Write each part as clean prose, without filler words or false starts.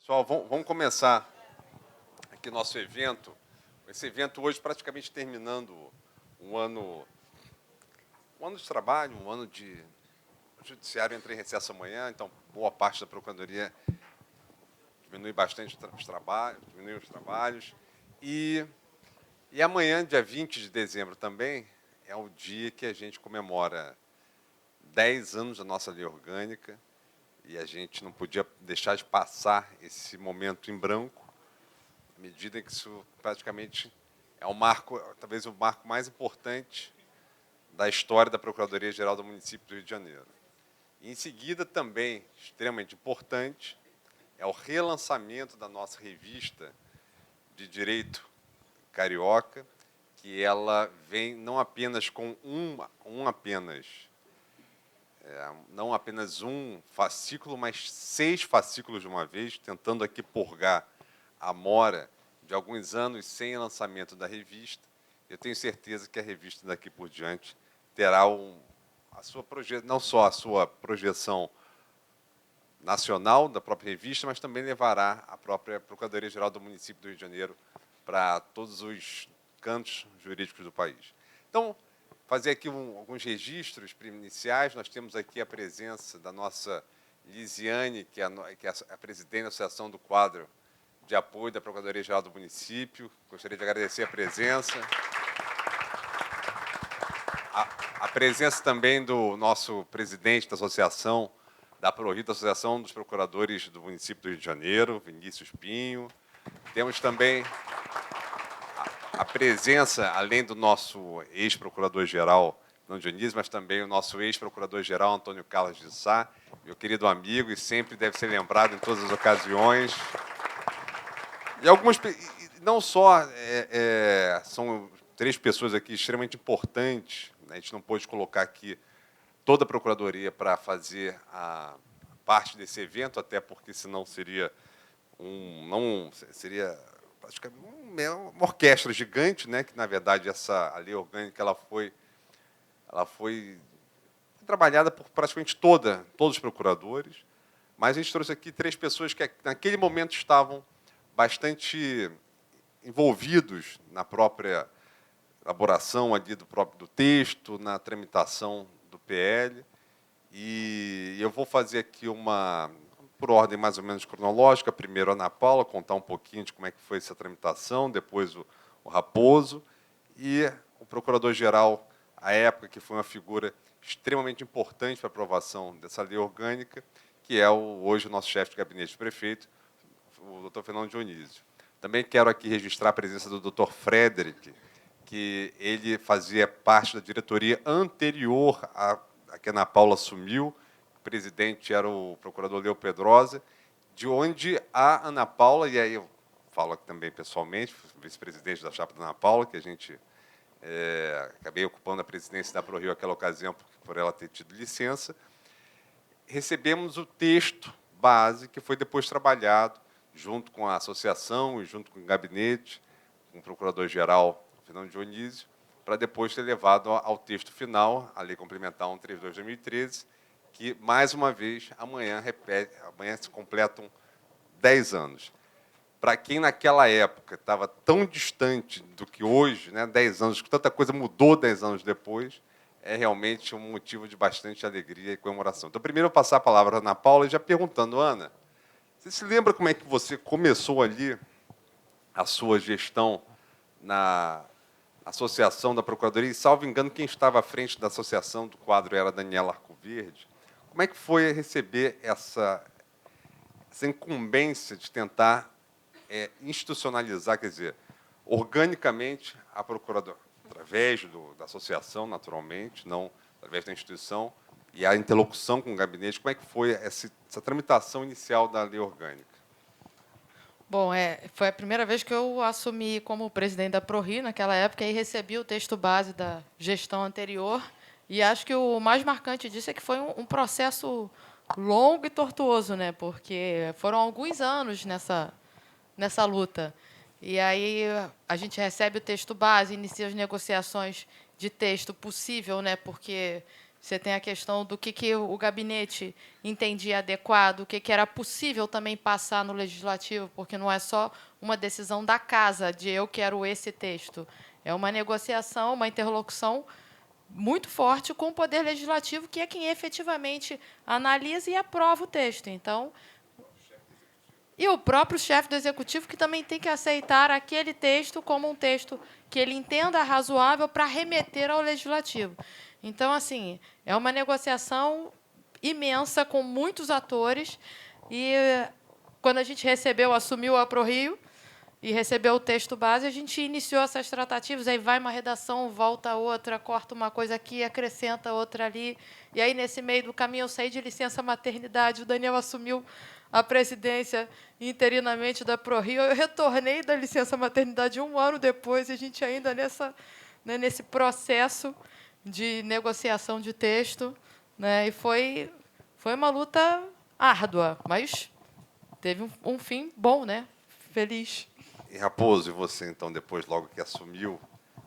Pessoal, vamos começar aqui nosso evento. Esse evento hoje praticamente terminando um ano de trabalho, um ano de... O judiciário entra em recesso amanhã, então boa parte da Procuradoria diminui bastante diminui os trabalhos. E amanhã, dia 20 de dezembro também, é o dia que a gente comemora 10 anos da nossa lei orgânica, e a gente não podia deixar de passar esse momento em branco, à medida que isso praticamente é o marco, talvez o marco mais importante da história da Procuradoria-Geral do Município do Rio de Janeiro. E, em seguida, também, extremamente importante, é o relançamento da nossa revista de Direito Carioca, que ela vem não apenas com não apenas um fascículo, mas 6 fascículos de uma vez, tentando aqui purgar a mora de alguns anos sem lançamento da revista. Eu tenho certeza que a revista daqui por diante terá não só a sua projeção nacional da própria revista, mas também levará a própria Procuradoria-Geral do Município do Rio de Janeiro para todos os cantos jurídicos do país. Então, fazer aqui alguns registros iniciais. Nós temos aqui a presença da nossa Lisiane, que é a presidente da Associação do Quadro de Apoio da Procuradoria-Geral do Município. Gostaria de agradecer a presença. A presença também do nosso presidente da associação, da ProRio, Associação dos Procuradores do Município do Rio de Janeiro, Vinícius Pinho. Temos também a presença, além do nosso ex-procurador-geral, Fernando Dionísio, mas também o nosso ex-procurador-geral, Antônio Carlos de Sá, meu querido amigo, e sempre deve ser lembrado em todas as ocasiões. E não só são 3 pessoas aqui extremamente importantes, né? A gente não pôde colocar aqui toda a Procuradoria para fazer a parte desse evento, até porque senão seria praticamente uma orquestra gigante, né? Que na verdade a lei orgânica ela foi trabalhada por praticamente todos os procuradores, mas a gente trouxe aqui 3 pessoas que naquele momento estavam bastante envolvidos na própria elaboração ali do texto, na tramitação do PL, e eu vou fazer aqui por ordem mais ou menos cronológica. Primeiro a Ana Paula, contar um pouquinho de como é que foi essa tramitação, depois o Raposo, e o Procurador-Geral, à época, que foi uma figura extremamente importante para a aprovação dessa lei orgânica, que é hoje o nosso chefe de gabinete de prefeito, o doutor Fernando Dionísio. Também quero aqui registrar a presença do doutor Frederic, que ele fazia parte da diretoria anterior à que a Ana Paula assumiu. O presidente era o procurador Leo Pedrosa, de onde a Ana Paula, e aí eu falo aqui também pessoalmente, vice-presidente da chapa da Ana Paula, que a gente acabei ocupando a presidência da ProRio naquela ocasião, por ela ter tido licença. Recebemos o texto base, que foi depois trabalhado junto com a associação e junto com o gabinete, com o procurador-geral Fernando Dionísio, para depois ser levado ao texto final, a Lei Complementar 132/2013, que, mais uma vez, amanhã se completam 10 anos. Para quem naquela época estava tão distante do que hoje, né, 10 anos, que tanta coisa mudou 10 anos depois, é realmente um motivo de bastante alegria e comemoração. Então, primeiro eu vou passar a palavra à Ana Paula, e já perguntando: Ana, você se lembra como é que você começou ali a sua gestão na associação da Procuradoria? E, salvo engano, quem estava à frente da associação do quadro era a Daniela Arcoverde. Como é que foi receber essa incumbência de tentar institucionalizar, quer dizer, organicamente, a Procuradoria, através da associação, naturalmente, não através da instituição, e a interlocução com o gabinete? Como é que foi essa tramitação inicial da lei orgânica? Bom, foi a primeira vez que eu assumi como presidente da ProRio naquela época e recebi o texto base da gestão anterior. E acho que o mais marcante disso é que foi um processo longo e tortuoso, né? Porque foram alguns anos nessa luta. E aí a gente recebe o texto base, inicia as negociações de texto possível, né? Porque você tem a questão do que o gabinete entendia adequado, o que era possível também passar no legislativo, porque não é só uma decisão da casa de eu quero esse texto. É uma negociação, uma interlocução muito forte com o Poder Legislativo, que é quem efetivamente analisa e aprova o texto. Então, e o próprio chefe do Executivo, que também tem que aceitar aquele texto como um texto que ele entenda razoável para remeter ao Legislativo. Então, assim, é uma negociação imensa com muitos atores. E, quando a gente assumiu a ProRio e recebeu o texto base, a gente iniciou essas tratativas. Aí vai uma redação, volta outra, corta uma coisa aqui, acrescenta outra ali. E aí, nesse meio do caminho, eu saí de licença maternidade, o Daniel assumiu a presidência interinamente da ProRio. Eu retornei da licença maternidade 1 ano depois, e a gente ainda nesse processo de negociação de texto, né? E foi uma luta árdua, mas teve um fim bom, né? Feliz. E Raposo, e você, então, depois, logo que assumiu,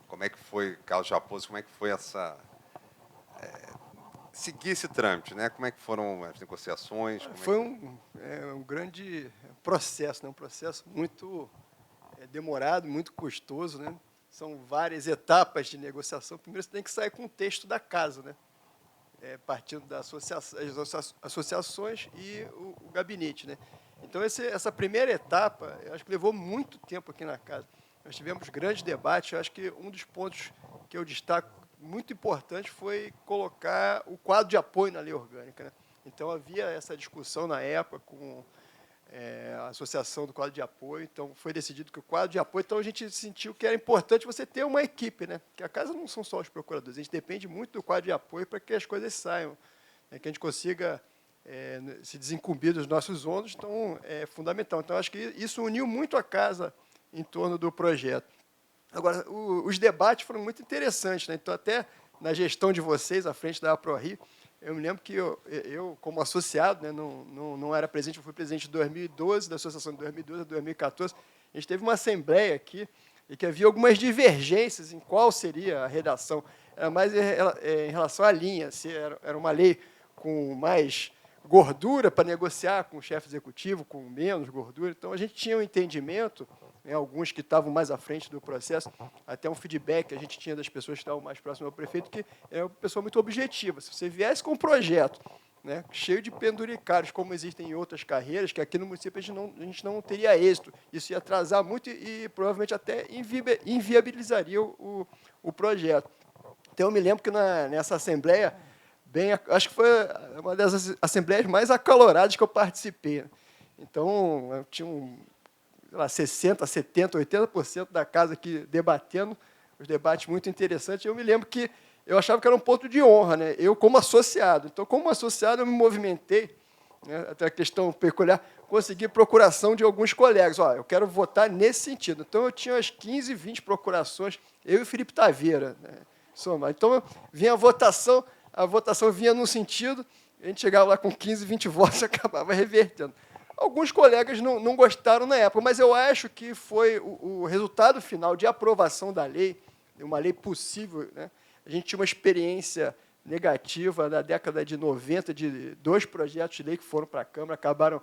como é que foi, Carlos Raposo, como é que foi seguir esse trâmite, né? Como é que foram as negociações? Foi um grande processo, né? Um processo muito demorado, muito custoso, né? São várias etapas de negociação. Primeiro, você tem que sair com o texto da casa, né? Partindo das associações e o gabinete, né? Então, essa primeira etapa, eu acho que levou muito tempo aqui na casa. Nós tivemos grandes debates. Eu acho que um dos pontos que eu destaco muito importante foi colocar o quadro de apoio na lei orgânica, né? Então, havia essa discussão na época com a associação do quadro de apoio. Então, foi decidido que o quadro de apoio... Então, a gente sentiu que era importante você ter uma equipe, né? Porque a casa não são só os procuradores. A gente depende muito do quadro de apoio para que as coisas saiam, né? Que a gente consiga se desincumbir dos nossos ônus. Então, é fundamental. Então, acho que isso uniu muito a casa em torno do projeto. Agora, os debates foram muito interessantes, né? Então, até na gestão de vocês, à frente da ProRio, eu me lembro que eu como associado, né, não era presidente, eu fui presidente de 2012, da associação de 2012 a 2014, a gente teve uma assembleia aqui, e que havia algumas divergências em qual seria a redação. Era mais em relação à linha, se era uma lei com mais gordura para negociar com o chefe executivo, com menos gordura. Então, a gente tinha um entendimento, né, alguns que estavam mais à frente do processo, até um feedback que a gente tinha das pessoas que estavam mais próximas ao prefeito, que é uma pessoa muito objetiva. Se você viesse com um projeto, né, cheio de penduricários, como existem em outras carreiras, que aqui no município a gente não teria êxito. Isso ia atrasar muito e provavelmente até inviabilizaria o projeto. Então, eu me lembro que nessa assembleia, acho que foi uma das assembleias mais acaloradas que eu participei. Então, tinha 60%, 70%, 80% da casa aqui debatendo, os debates muito interessantes. Eu me lembro que eu achava que era um ponto de honra, né? Eu, como associado. Então, como associado, eu me movimentei, né? Até a questão peculiar, consegui procuração de alguns colegas. Eu quero votar nesse sentido. Então, eu tinha umas 15, 20 procurações, eu e o Felipe Taveira, né? Então, vinha a votação vinha num sentido, a gente chegava lá com 15, 20 votos e acabava revertendo. Alguns colegas não gostaram na época, mas eu acho que foi o resultado final de aprovação da lei, uma lei possível, né? A gente tinha uma experiência negativa na década de 90, de 2 projetos de lei que foram para a Câmara, acabaram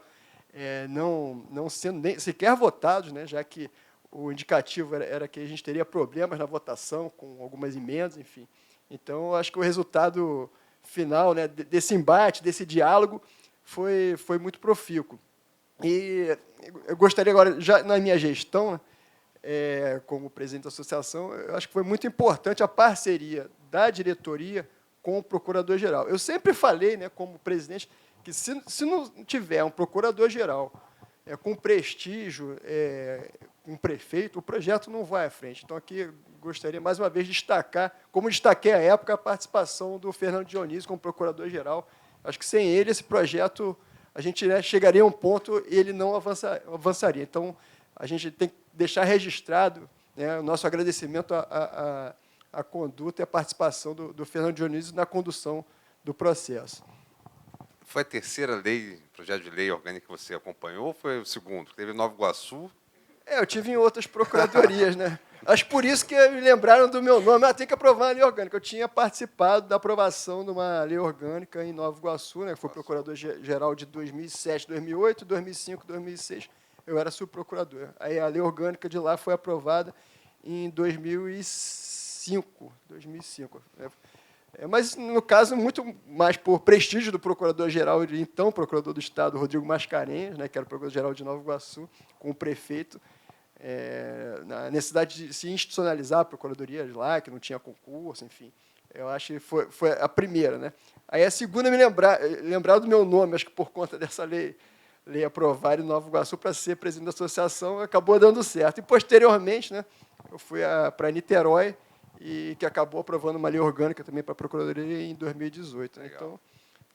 não sendo nem sequer votados, né? Já que o indicativo era que a gente teria problemas na votação, com algumas emendas, enfim. Então, acho que o resultado final, né, desse embate, desse diálogo, foi muito profícuo. E eu gostaria agora, já na minha gestão, né, como presidente da associação, eu acho que foi muito importante a parceria da diretoria com o procurador-geral. Eu sempre falei, né, como presidente, que se não tiver um procurador-geral com prestígio, com prefeito, o projeto não vai à frente. Então, aqui gostaria, mais uma vez, de destacar, como destaquei à época, a participação do Fernando Dionísio como procurador-geral. Acho que, sem ele, esse projeto, a gente, né, chegaria a um ponto e ele não avançaria. Então, a gente tem que deixar registrado, né, o nosso agradecimento à conduta e à participação do Fernando Dionísio na condução do processo. Foi a terceira projeto de lei orgânica que você acompanhou, ou foi o segundo? Teve Nova Iguaçu? Eu tive em outras procuradorias, né? Acho por isso que me lembraram do meu nome. Tem que aprovar a lei orgânica. Eu tinha participado da aprovação de uma lei orgânica em Nova Iguaçu, né? Fui procurador-geral de 2007, 2008, 2005, 2006. Eu era subprocurador. Aí a lei orgânica de lá foi aprovada em 2005. Mas, no caso, muito mais por prestígio do procurador-geral, então procurador do Estado, Rodrigo Mascarenhas, né, que era o procurador-geral de Nova Iguaçu, com o prefeito, na necessidade de se institucionalizar a procuradoria lá, que não tinha concurso, enfim. Eu acho que foi a primeira. Né? Aí a segunda, lembrar do meu nome, acho que por conta dessa lei aprovada em Nova Iguaçu para ser presidente da associação, acabou dando certo. E, posteriormente, né, eu fui para Niterói, e que acabou aprovando uma lei orgânica também para a Procuradoria em 2018. Né? Então,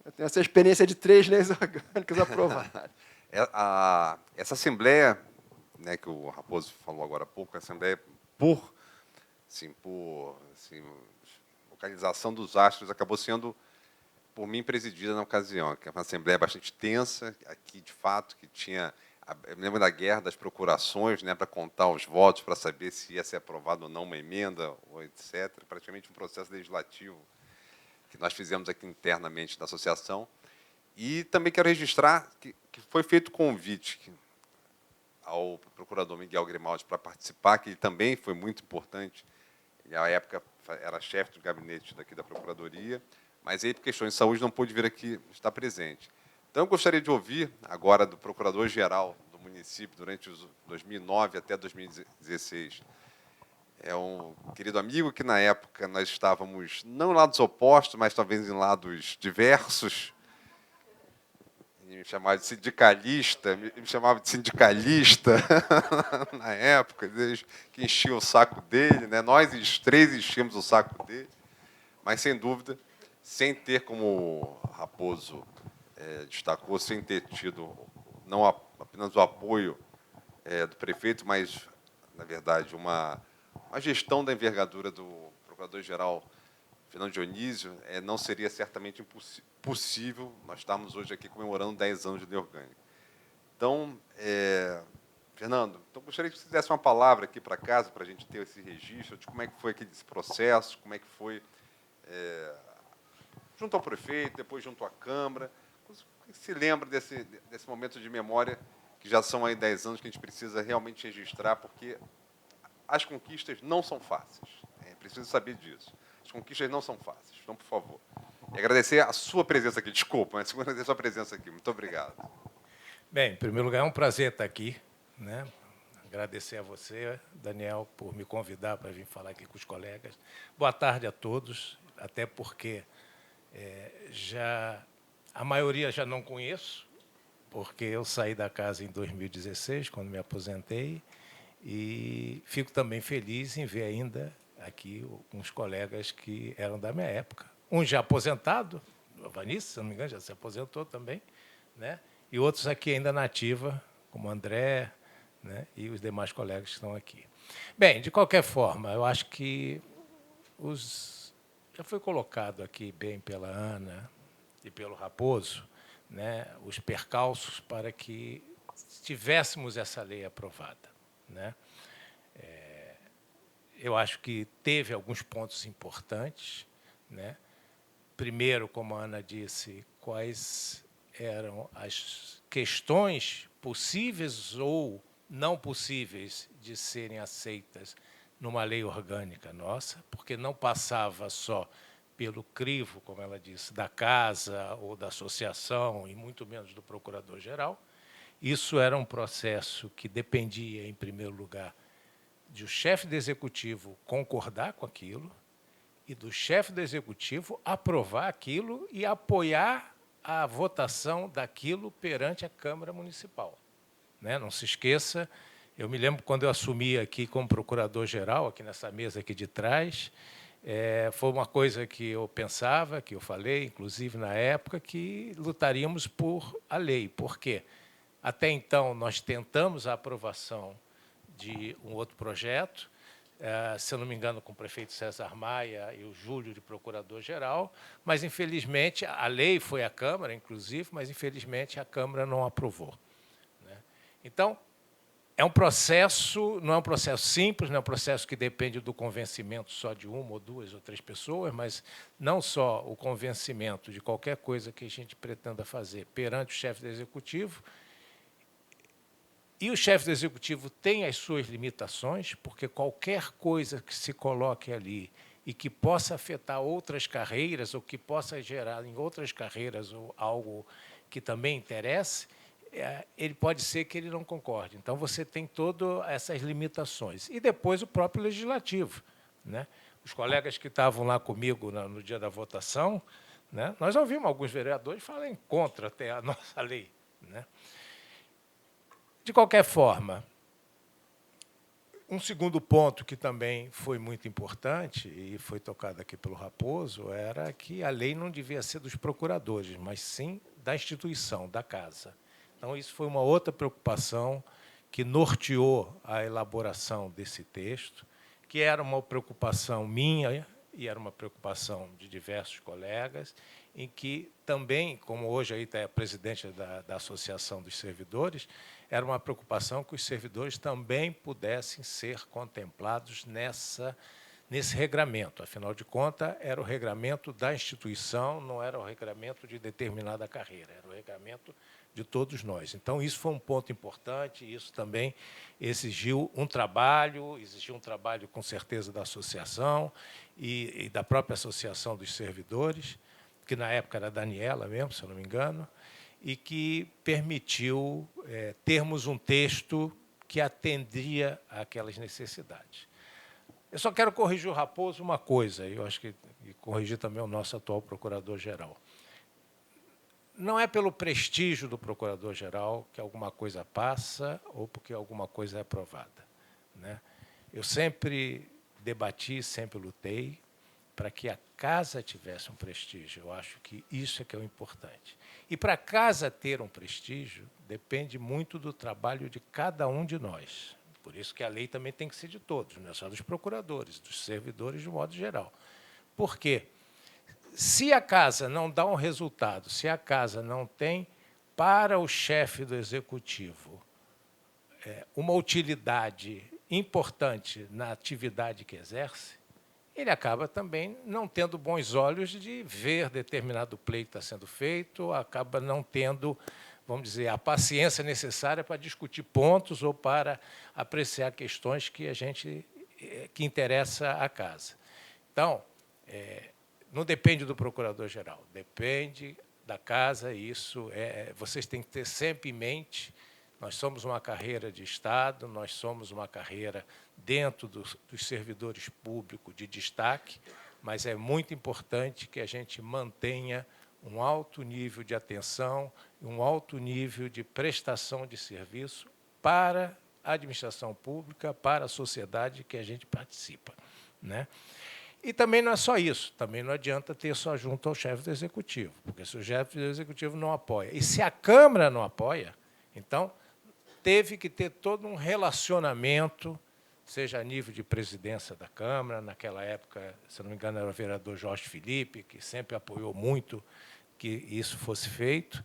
eu tenho essa experiência de 3 leis orgânicas aprovadas. Essa Assembleia, né, que o Raposo falou agora há pouco, a Assembleia, por localização dos astros, acabou sendo, por mim, presidida na ocasião, que é uma Assembleia bastante tensa, aqui, de fato, que tinha... Eu me lembro da guerra das procurações, né, para contar os votos, para saber se ia ser aprovado ou não uma emenda, ou etc. Praticamente um processo legislativo que nós fizemos aqui internamente da associação. E também quero registrar que foi feito convite ao procurador Miguel Grimaldi para participar, que ele também foi muito importante. Ele, à época, era chefe do gabinete daqui da Procuradoria, mas ele, por questões de saúde, não pôde vir aqui estar presente. Então, eu gostaria de ouvir agora do procurador-geral do município durante os 2009 até 2016. É um querido amigo que, na época, nós estávamos não em lados opostos, mas talvez em lados diversos. Ele me chamava de sindicalista, na época, que enchia o saco dele, né? Nós, os 3, enchíamos o saco dele, mas, sem dúvida, sem ter, como o Raposo destacou, sem ter tido não apenas o apoio do prefeito, mas, na verdade, uma gestão da envergadura do procurador-geral Fernando Dionísio, não seria certamente possível nós estarmos hoje aqui comemorando 10 anos de lei orgânica. Então, Fernando, gostaria que você desse uma palavra aqui para casa, para a gente ter esse registro de como é que foi esse processo, como é que foi junto ao prefeito, depois junto à Câmara. Se lembra desse momento de memória, que já são aí 10 anos, que a gente precisa realmente registrar, porque as conquistas não são fáceis. É preciso saber disso. As conquistas não são fáceis. Então, por favor. E agradecer a sua presença aqui. Desculpa, mas agradecer a sua presença aqui. Muito obrigado. Bem, em primeiro lugar, é um prazer estar aqui, né? Agradecer a você, Daniel, por me convidar para vir falar aqui com os colegas. Boa tarde a todos, até porque a maioria já não conheço, porque eu saí da casa em 2016, quando me aposentei, e fico também feliz em ver ainda aqui uns colegas que eram da minha época. Um já aposentado, a Vanice, se não me engano, já se aposentou também, né? E outros aqui ainda na ativa, como o André, né? E os demais colegas que estão aqui. Bem, de qualquer forma, eu acho que já foi colocado aqui bem pela Ana e pelo Raposo, né, os percalços para que tivéssemos essa lei aprovada. Né? Eu acho que teve alguns pontos importantes. Né? Primeiro, como a Ana disse, quais eram as questões possíveis ou não possíveis de serem aceitas numa lei orgânica nossa, porque não passava só pelo crivo, como ela disse, da casa ou da associação, e muito menos do procurador-geral. Isso era um processo que dependia, em primeiro lugar, de o chefe do executivo concordar com aquilo e do chefe do executivo aprovar aquilo e apoiar a votação daquilo perante a Câmara Municipal. Né? Não se esqueça, eu me lembro quando eu assumi aqui como procurador-geral, aqui nessa mesa aqui de trás, foi uma coisa que eu pensava, que eu falei, inclusive na época, que lutaríamos por a lei. Por quê? Até então, nós tentamos a aprovação de um outro projeto, se eu não me engano, com o prefeito César Maia e o Júlio de procurador-geral, mas, infelizmente, a lei foi à Câmara, inclusive, mas, infelizmente, a Câmara não aprovou. Né? Então, É um processo, não é um processo simples, não é um processo que depende do convencimento só de uma ou duas ou três pessoas, mas não só o convencimento de qualquer coisa que a gente pretenda fazer perante o chefe do executivo. E o chefe do executivo tem as suas limitações, porque qualquer coisa que se coloque ali e que possa afetar outras carreiras, ou que possa gerar em outras carreiras ou algo que também interesse, ele pode ser que ele não concorde. Então, você tem todas essas limitações. E depois o próprio legislativo, né? Os colegas que estavam lá comigo no dia da votação, né, nós ouvimos alguns vereadores falarem contra até a nossa lei, né? De qualquer forma, um segundo ponto que também foi muito importante, e foi tocado aqui pelo Raposo, era que a lei não devia ser dos procuradores, mas sim da instituição, da casa. Então, isso foi uma outra preocupação que norteou a elaboração desse texto, que era uma preocupação minha e era uma preocupação de diversos colegas, em que também, como hoje aí está a presidente da Associação dos Servidores, era uma preocupação que os servidores também pudessem ser contemplados nesse regramento. Afinal de contas, era o regramento da instituição, não era o regramento de determinada carreira, era o regramento de todos nós. Então, isso foi um ponto importante, isso também exigiu um trabalho, com certeza, da associação e da própria Associação dos Servidores, que na época era a Daniela mesmo, se eu não me engano, e que permitiu termos um texto que atendia àquelas necessidades. Eu só quero corrigir o Raposo uma coisa, e eu acho que corrigir também o nosso atual procurador-geral. Não é pelo prestígio do procurador-geral que alguma coisa passa ou porque alguma coisa é aprovada, né? Eu sempre debati, sempre lutei para que a casa tivesse um prestígio. Eu acho que isso é que é o importante. E para a casa ter um prestígio, depende muito do trabalho de cada um de nós. Por isso que a lei também tem que ser de todos, não é só dos procuradores, dos servidores de modo geral. Por quê? Se a casa não dá um resultado, se a casa não tem para o chefe do executivo uma utilidade importante na atividade que exerce, ele acaba também não tendo bons olhos de ver determinado pleito está sendo feito, acaba não tendo, vamos dizer, a paciência necessária para discutir pontos ou para apreciar questões que interessa à casa. Então, não depende do procurador-geral, depende da casa, e isso vocês têm que ter sempre em mente. Nós somos uma carreira de Estado, nós somos uma carreira dentro dos servidores públicos de destaque, mas é muito importante que a gente mantenha um alto nível de atenção, um alto nível de prestação de serviço para a administração pública, para a sociedade que a gente participa, né? E também não é só isso, também não adianta ter só junto ao chefe do executivo, porque se o chefe do executivo não apoia, e se a Câmara não apoia, então teve que ter todo um relacionamento, seja a nível de presidência da Câmara, naquela época, se não me engano, era o vereador Jorge Felipe, que sempre apoiou muito que isso fosse feito.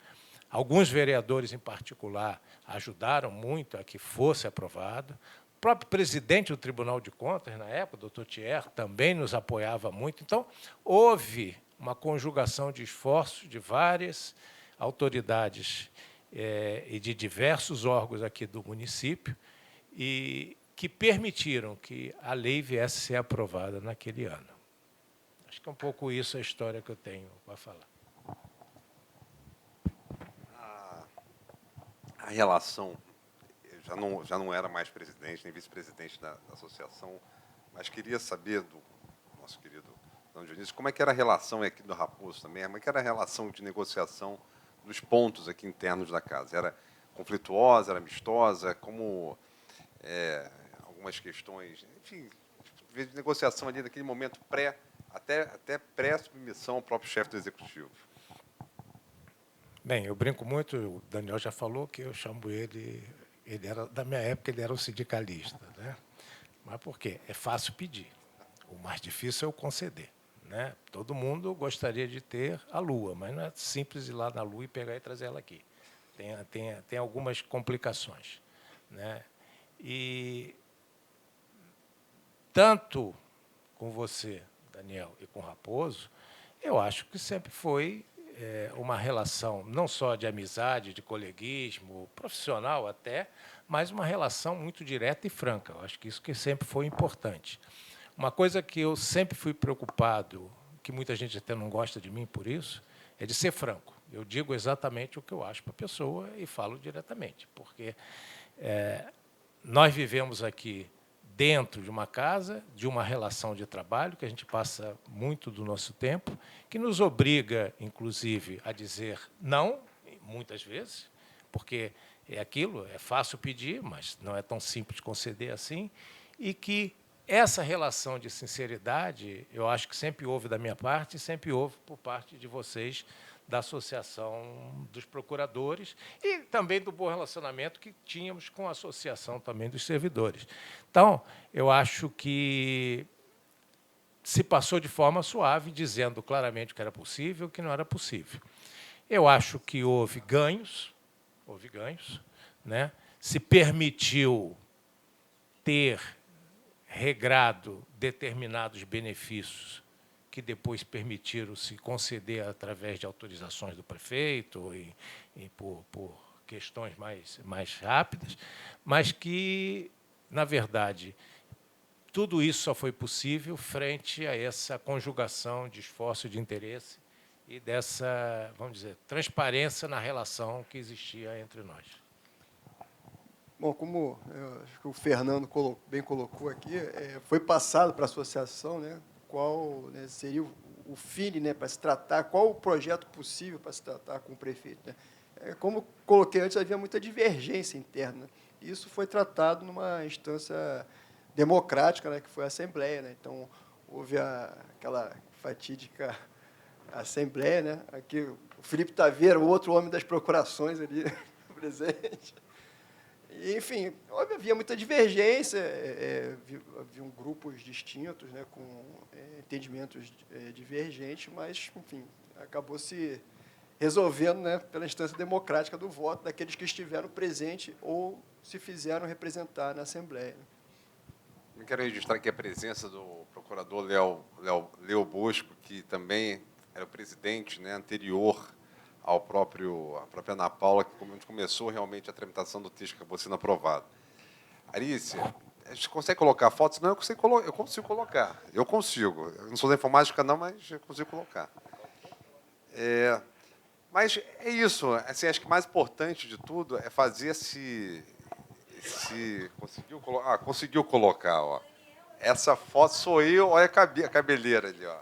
Alguns vereadores, em particular, ajudaram muito a que fosse aprovado. O próprio presidente do Tribunal de Contas, na época, o doutor Thier, também nos apoiava muito. Então, houve uma conjugação de esforços de várias autoridades e de diversos órgãos aqui do município, e que permitiram que a lei viesse a ser aprovada naquele ano. Acho que é um pouco isso a história que eu tenho para falar. A relação, eu já não era mais presidente nem vice-presidente da associação, mas queria saber do nosso querido Dom Dionísio como é que era a relação, aqui do Raposo também, como é que era a relação de negociação dos pontos aqui internos da casa. Era conflituosa, era amistosa, como algumas questões, enfim, de negociação ali naquele momento até pré-submissão ao próprio chefe do executivo. Bem, eu brinco muito, o Daniel já falou que eu chamo ele era, da minha época, ele era um sindicalista, né? Mas por quê? É fácil pedir, o mais difícil é o conceder, né? Todo mundo gostaria de ter a Lua, mas não é simples ir lá na Lua e pegar e trazer ela aqui. Tem algumas complicações, né? E tanto com você, Daniel, e com o Raposo, eu acho que sempre foi uma relação não só de amizade, de coleguismo, profissional até, mas uma relação muito direta e franca. Eu acho que isso que sempre foi importante. Uma coisa que eu sempre fui preocupado, que muita gente até não gosta de mim por isso, é de ser franco. Eu digo exatamente o que eu acho para a pessoa e falo diretamente, porque nós vivemos aqui dentro de uma casa, de uma relação de trabalho, que a gente passa muito do nosso tempo, que nos obriga, inclusive, a dizer não, muitas vezes, porque é aquilo, é fácil pedir, mas não é tão simples conceder assim, e que essa relação de sinceridade, eu acho que sempre houve da minha parte e sempre houve por parte de vocês, da Associação dos Procuradores e também do bom relacionamento que tínhamos com a Associação também dos Servidores. Então, eu acho que se passou de forma suave, dizendo claramente o que era possível e o que não era possível. Eu acho que houve ganhos, né? Se permitiu ter regrado determinados benefícios que depois permitiram se conceder através de autorizações do prefeito e por questões mais rápidas, mas que, na verdade, tudo isso só foi possível frente a essa conjugação de esforço e de interesse e dessa, vamos dizer, transparência na relação que existia entre nós. Bom, como acho que o Fernando bem colocou aqui, foi passado para a associação, né, qual, né, seria o fine, né, para se tratar, qual o projeto possível para se tratar com o prefeito. Né. Como coloquei antes, havia muita divergência interna. Isso foi tratado numa instância democrática, né, que foi a Assembleia. Né. Então, houve aquela fatídica Assembleia, né, aqui o Felipe Taveira, o outro homem das procurações ali presente. E, enfim, havia muita divergência, haviam grupos distintos, né, com entendimentos divergentes, mas, enfim, acabou se resolvendo, né, pela instância democrática do voto daqueles que estiveram presentes ou se fizeram representar na Assembleia. Eu quero registrar aqui a presença do procurador Leo Bosco, que também era o presidente, né, anterior à própria Ana Paula, que começou realmente a tramitação do texto que acabou sendo aprovado. Arícia, a gente consegue colocar fotos? Não, eu consigo colocar. Eu consigo. Eu não sou da informática, não, mas eu consigo colocar. Mas é isso. Assim, acho que o mais importante de tudo é fazer conseguiu colocar, ó. Essa foto sou eu, olha a cabeleira ali, ó.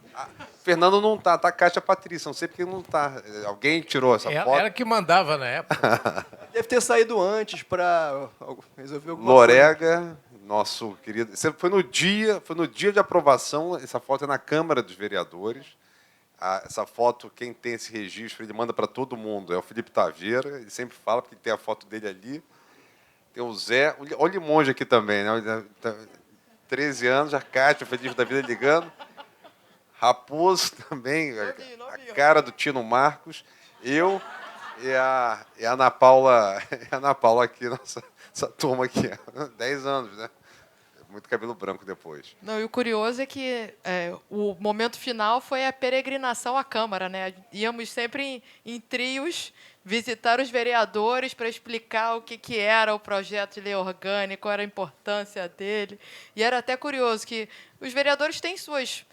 Fernando não tá, tá a Cátia Patrícia, não sei porque não tá. Alguém tirou essa foto? Ela que mandava na época. Deve ter saído antes para resolver alguma Lorega, coisa. nosso querido. Foi no dia de aprovação, essa foto é na Câmara dos Vereadores. Essa foto, quem tem esse registro, ele manda para todo mundo, é o Felipe Taveira, ele sempre fala, porque tem a foto dele ali. Tem o Zé, olha o Limonge aqui também, né? 13 anos, a Cátia, feliz da vida, ligando. Raposo também, a cara do Tino Marcos. Eu e a Ana Paula, aqui, essa turma aqui. 10 anos, né? Muito cabelo branco depois. Não, e o curioso é que o momento final foi a peregrinação à Câmara, né? Íamos sempre em trios visitar os vereadores para explicar o que era o projeto de lei orgânica, qual era a importância dele. E era até curioso que os vereadores têm suas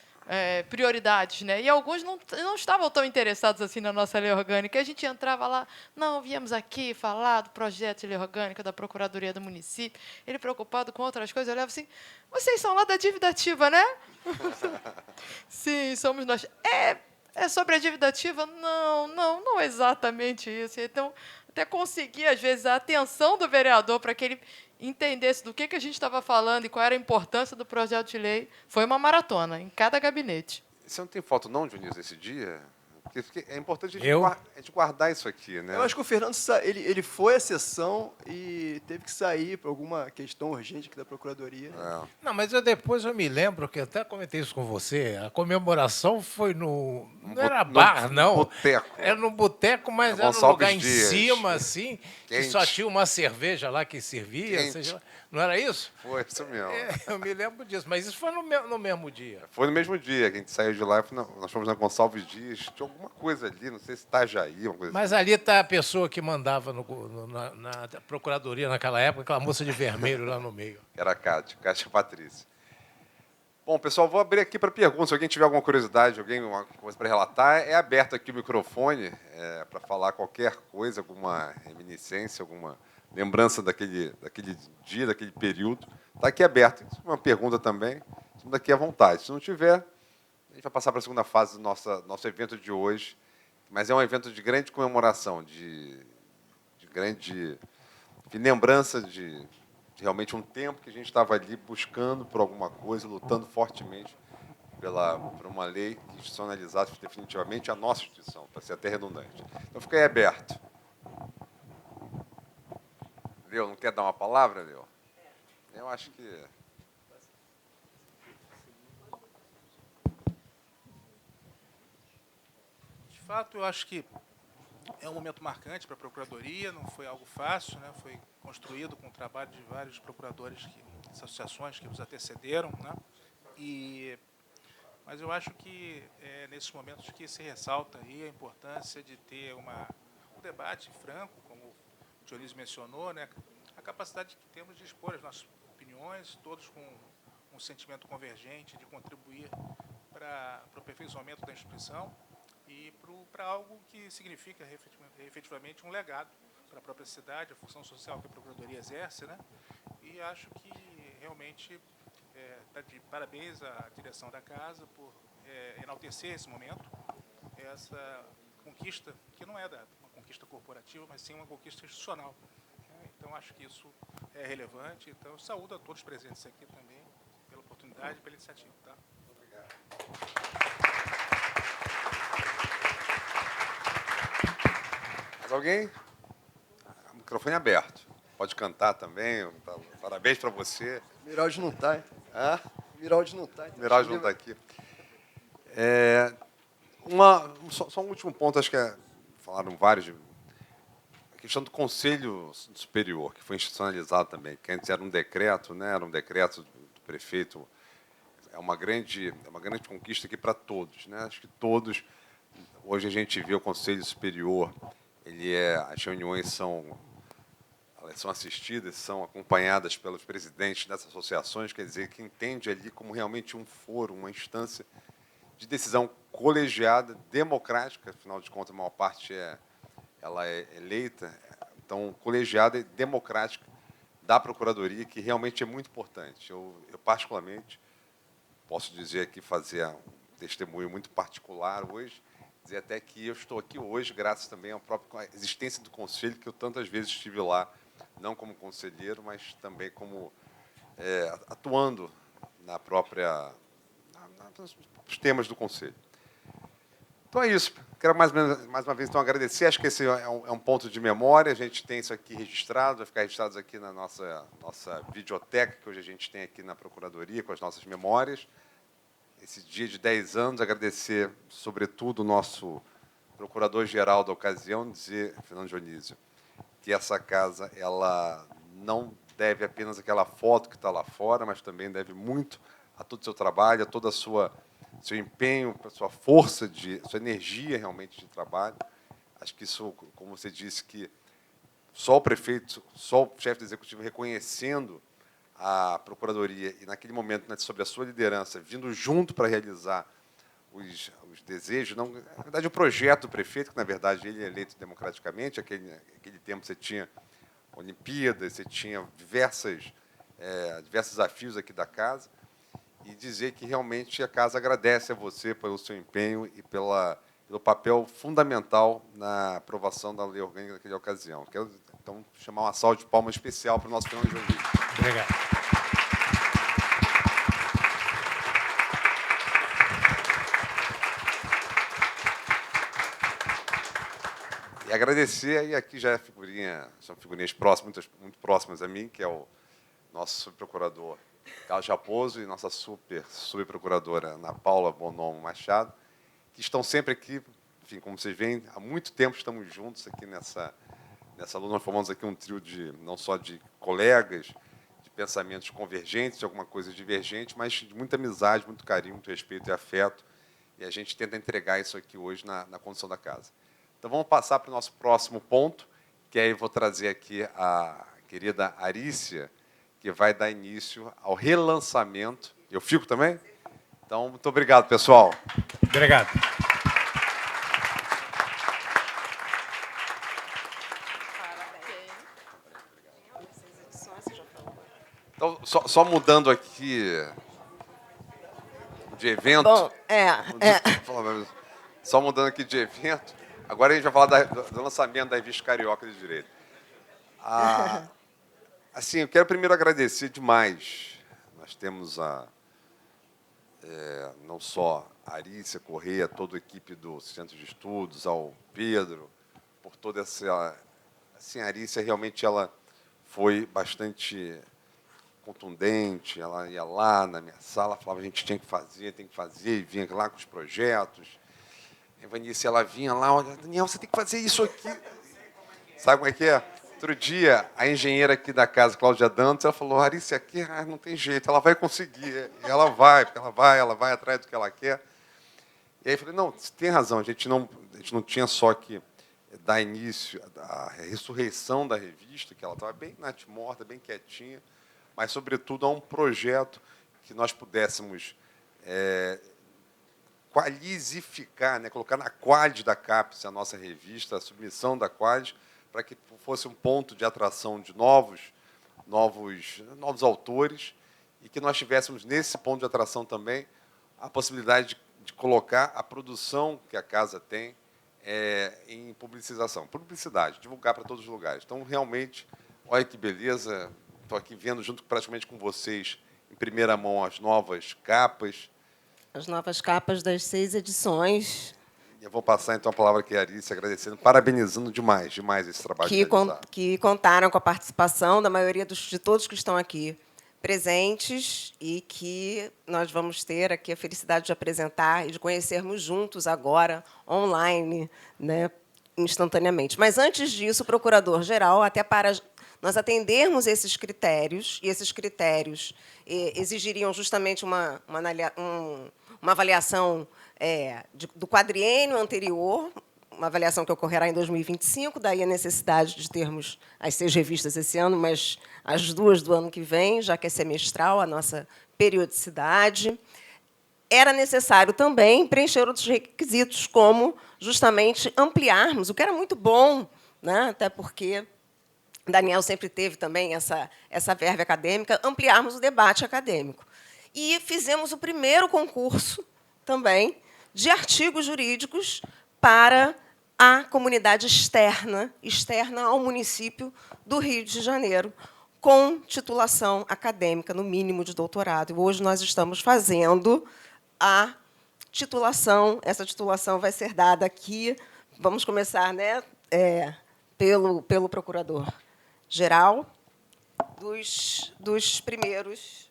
prioridades, né? E alguns não estavam tão interessados assim na nossa lei orgânica. A gente entrava lá, não, viemos aqui falar do projeto de lei orgânica da Procuradoria do Município. Ele preocupado com outras coisas, eu olhava assim, vocês são lá da dívida ativa, né? Sim, somos nós. É sobre a dívida ativa? Não é exatamente isso. Então, até conseguir, às vezes, a atenção do vereador para que ele entendesse do que a gente estava falando e qual era a importância do projeto de lei, foi uma maratona, em cada gabinete. Você não tem foto não, Dionísio, desse dia? Porque é importante Eu? a gente guardar isso aqui, né? Eu acho que o Fernando ele foi à sessão e teve que sair por alguma questão urgente aqui da Procuradoria. É. Não, mas depois eu me lembro que eu até comentei isso com você. A comemoração foi no. Não era bar, não. boteco. Era no boteco, mas Na era num Gonçalves lugar em Dias. cima, assim, que Quente. só tinha uma cerveja lá que servia. Quente. Seja lá. Não era isso? Foi isso mesmo. Eu me lembro disso, mas isso foi no mesmo dia. Foi no mesmo dia que a gente saiu de lá, nós fomos na Gonçalves Dias, tinha alguma coisa ali, não sei se Itajaí, uma coisa Mas ali está a pessoa que mandava na procuradoria naquela época, aquela moça de vermelho lá no meio. assim. Era a Cátia Patrícia. Bom, pessoal, vou abrir aqui para perguntas. Se alguém tiver alguma curiosidade, alguma coisa para relatar, é aberto aqui o microfone para falar qualquer coisa, alguma reminiscência, alguma lembrança daquele dia, daquele período. Está aqui aberto. Uma pergunta também, daqui à vontade. Se não tiver, a gente vai passar para a segunda fase do nosso evento de hoje, mas é um evento de grande comemoração, de lembrança de realmente um tempo que a gente estava ali buscando por alguma coisa, lutando fortemente por uma lei que institucionalizasse definitivamente a nossa instituição, para ser até redundante. Então, fica aí aberto. Leo, não quer dar uma palavra, Leo? Eu acho que... De fato, eu acho que é um momento marcante para a Procuradoria, não foi algo fácil, né? Foi construído com o trabalho de vários procuradores, associações que nos antecederam, né? Mas eu acho que é nesses momentos que se ressalta aí a importância de ter um debate franco, como o Dionísio mencionou, né? A capacidade que temos de expor as nossas opiniões, todos com um sentimento convergente de contribuir para o aperfeiçoamento da instituição e para algo que significa efetivamente um legado para a própria cidade, a função social que a Procuradoria exerce, né? E acho que realmente está de parabéns à direção da Casa por enaltecer esse momento, essa conquista, que não é uma conquista corporativa, mas sim uma conquista institucional. Então, acho que isso é relevante. Então, eu saúdo a todos os presentes aqui também pela oportunidade e pela iniciativa. Tá? Obrigado. Mais alguém? O microfone é aberto. Pode cantar também. Parabéns para você. Miraldi não está, hein? Hã? Miraldi não está. Miraldi não está aqui. Só um último ponto, acho que falaram vários. A questão do Conselho Superior, que foi institucionalizado também, que antes era um decreto, né? Era um decreto do prefeito. É uma grande conquista aqui para todos, né? Acho que todos. Hoje a gente vê o Conselho Superior, as reuniões são assistidas, são acompanhadas pelos presidentes dessas associações, quer dizer, que entende ali como realmente um foro, uma instância de decisão colegiada, democrática, afinal de contas, a maior parte ela é eleita, então, colegiada e democrática da Procuradoria, que realmente é muito importante. Eu particularmente, posso dizer aqui, fazer um testemunho muito particular hoje, dizer até que eu estou aqui hoje, graças também à própria existência do Conselho, que eu tantas vezes estive lá, não como conselheiro, mas também como atuando nos temas do Conselho. Então é isso. Quero mais uma vez então agradecer. Acho que esse é um ponto de memória. A gente tem isso aqui registrado, vai ficar registrado aqui na nossa videoteca, que hoje a gente tem aqui na Procuradoria, com as nossas memórias. Esse dia de 10 anos, agradecer, sobretudo, o nosso procurador-geral da ocasião, dizer, Fernando Dionísio, que essa casa ela não deve apenas aquela foto que está lá fora, mas também deve muito a todo o seu trabalho, a todo seu empenho, a sua força, sua energia realmente de trabalho. Acho que isso, como você disse, que só o prefeito, só o chefe do executivo reconhecendo a Procuradoria e, naquele momento, né, sobre a sua liderança, vindo junto para realizar os desejos, não, na verdade, o projeto do prefeito, que, na verdade, ele é eleito democraticamente, aquele tempo você tinha Olimpíadas, você tinha diversos desafios aqui da casa, e dizer que realmente a casa agradece a você pelo seu empenho e pelo papel fundamental na aprovação da lei orgânica naquela ocasião. Quero, então, chamar uma salva de palmas especial para o nosso Fernando Dionísio. Obrigado. agradecer, e aqui já é figurinha, são figurinhas próximas, muito próximas a mim, que é o nosso subprocurador Carlos Raposo e nossa subprocuradora Ana Paula Bonomo Machado, que estão sempre aqui, enfim, como vocês veem, há muito tempo estamos juntos aqui nessa luta. Nós formamos aqui um trio não só de colegas, de pensamentos convergentes, de alguma coisa divergente, mas de muita amizade, muito carinho, muito respeito e afeto. E a gente tenta entregar isso aqui hoje na condução da casa. Então, vamos passar para o nosso próximo ponto, que aí eu vou trazer aqui a querida Arícia, que vai dar início ao relançamento. Eu fico também? Então, muito obrigado, pessoal. Obrigado. Então, só mudando aqui de evento. Bom, Só mudando aqui de evento. Agora a gente vai falar do lançamento da revista Carioca de Direito. Assim, eu quero primeiro agradecer demais. Nós temos não só a Arícia Corrêa, toda a equipe do Centro de Estudos, ao Pedro, por toda essa... Assim, a Arícia realmente ela foi bastante contundente, ela ia lá na minha sala, falava, a gente tem que fazer, e vinha lá com os projetos. A Evanice, ela vinha lá, olha, Daniel, você tem que fazer isso aqui. Sabe como é que é? Outro dia, a engenheira aqui da casa, Cláudia Dantas, ela falou, Arícia, aqui não tem jeito, ela vai conseguir. E ela vai, porque ela vai atrás do que ela quer. E aí eu falei, não, você tem razão, a gente não tinha só que dar início à ressurreição da revista, que ela estava bem natimorta, bem quietinha, mas, sobretudo, a um projeto que nós pudéssemos qualizificar, né, colocar na qualidade da CAPES a nossa revista, a submissão da qualidade, para que fosse um ponto de atração de novos autores e que nós tivéssemos, nesse ponto de atração também, a possibilidade de colocar a produção que a casa tem em publicidade, divulgar para todos os lugares. Então, realmente, olha que beleza, estou aqui vendo junto praticamente com vocês, em primeira mão, as novas capas. As novas capas das 6 edições. Eu vou passar, então, a palavra aqui à Arícia, agradecendo, parabenizando demais esse trabalho que contaram com a participação da maioria de todos que estão aqui presentes e que nós vamos ter aqui a felicidade de apresentar e de conhecermos juntos agora, online, né, instantaneamente. Mas, antes disso, o Procurador-Geral, até para nós atendermos esses critérios, e esses critérios exigiriam justamente uma avaliação do quadriênio anterior, uma avaliação que ocorrerá em 2025, daí a necessidade de termos as 6 revistas esse ano, mas as 2 do ano que vem, já que é semestral a nossa periodicidade. Era necessário também preencher outros requisitos, como justamente ampliarmos, o que era muito bom, né, até porque Daniel sempre teve também essa verve acadêmica, ampliarmos o debate acadêmico. E fizemos o primeiro concurso também de artigos jurídicos para a comunidade externa ao município do Rio de Janeiro, com titulação acadêmica, no mínimo de doutorado. E hoje nós estamos fazendo a titulação. Essa titulação vai ser dada aqui. Vamos começar, né, pelo Procurador-Geral, dos primeiros,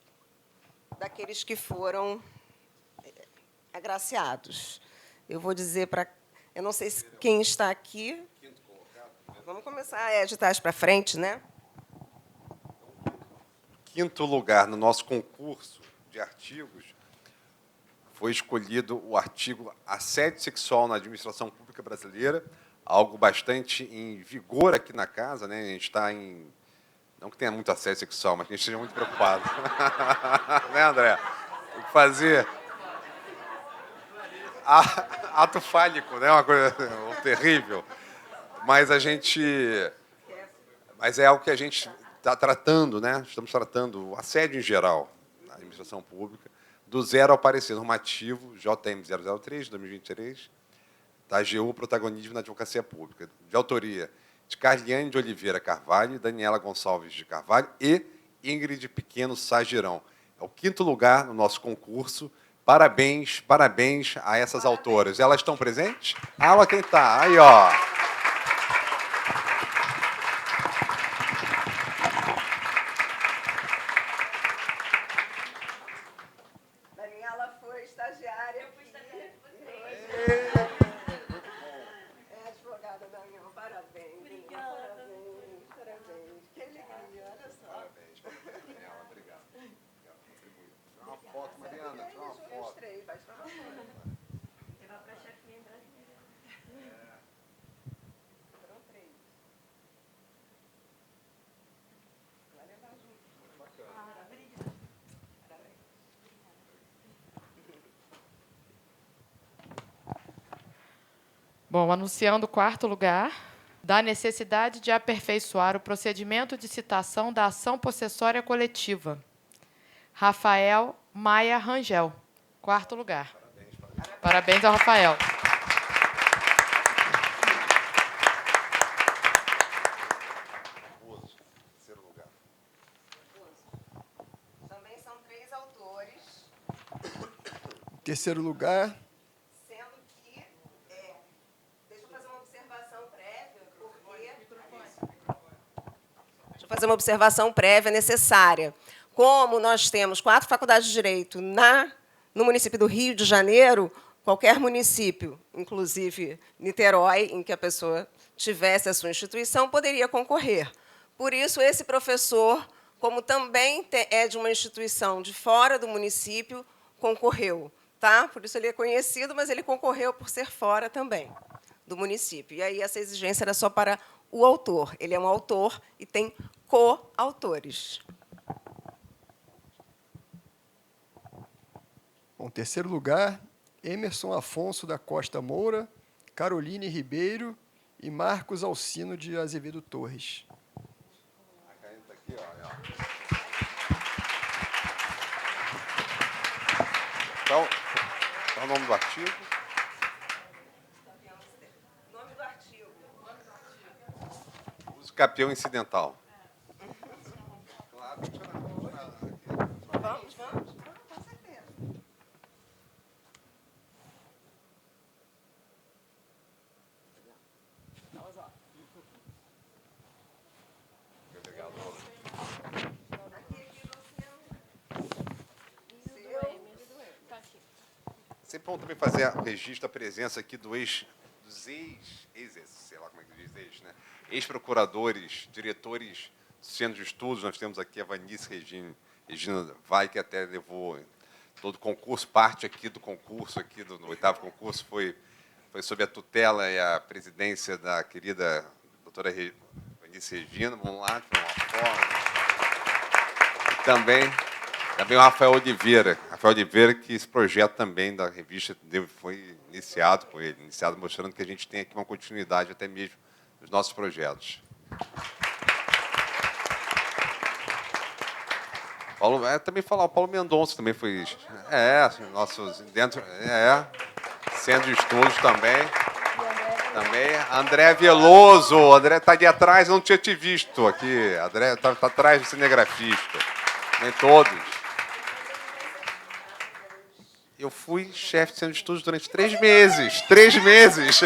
daqueles que foram agraciados. Eu vou dizer para... Eu não sei quem está aqui. Vamos começar de trás para frente, né? Quinto lugar no nosso concurso de artigos foi escolhido o artigo Assédio Sexual na Administração Pública Brasileira, algo bastante em vigor aqui na casa, né? A gente está em... Não que tenha muito assédio sexual, mas que a gente esteja muito preocupado. Né, André? Tem que fazer... Ato fálico, né? Uma coisa terrível. Mas é algo que a gente está tratando, né? Estamos tratando o assédio em geral na administração pública, do zero ao parecer normativo JM 003 de 2023, da AGU Protagonismo na Advocacia Pública, de autoria de Carliane de Oliveira Carvalho, Daniela Gonçalves de Carvalho e Ingrid Pequeno Sagirão. É o quinto lugar no nosso concurso. Parabéns a essas autoras. Elas estão presentes? Olha quem está. Aí, ó. Bom, anunciando o quarto lugar, da necessidade de aperfeiçoar o procedimento de citação da ação possessória coletiva. Rafael Maia Rangel, quarto lugar. Parabéns ao Rafael. Terceiro lugar. Também são 3 autores, Em terceiro lugar, sendo que... deixa eu fazer uma observação prévia, porque... Deixa eu fazer uma observação prévia necessária. Como nós temos 4 faculdades de Direito no município do Rio de Janeiro, qualquer município, inclusive Niterói, em que a pessoa tivesse a sua instituição, poderia concorrer. Por isso, esse professor, como também é de uma instituição de fora do município, concorreu. Tá? Por isso ele é conhecido, mas ele concorreu por ser fora também do município. E aí essa exigência era só para o autor. Ele é um autor e tem coautores. bom, terceiro lugar, Emerson Afonso da Costa Moura, Caroline Ribeiro e Marcos Alcino de Azevedo Torres. A caneta aqui, ó. Qual é o nome do artigo? Nome do artigo. Uso capião incidental. Claro, Vamos, com certeza. sempre vamos também fazer o registro da presença aqui dos sei lá como é que diz, né? Ex-procuradores, diretores do Centro de Estudos. Nós temos aqui a Vanice Regina Vai, que até levou todo o concurso, parte aqui do concurso, aqui do 8º concurso, foi sob a tutela e a presidência da querida doutora Vanice Regina. Vamos lá, tem uma foto. E também o Rafael Oliveira, que esse projeto também da revista foi iniciado com ele, mostrando que a gente tem aqui uma continuidade até mesmo dos nossos projetos. Também falar, o Paulo Mendonça também foi, Centro de Estudos também. André Veloso, André está ali atrás, eu não tinha te visto aqui, André está atrás do cinegrafista, nem todos. Eu fui chefe de Centro de Estudos durante 3 meses. 3 meses.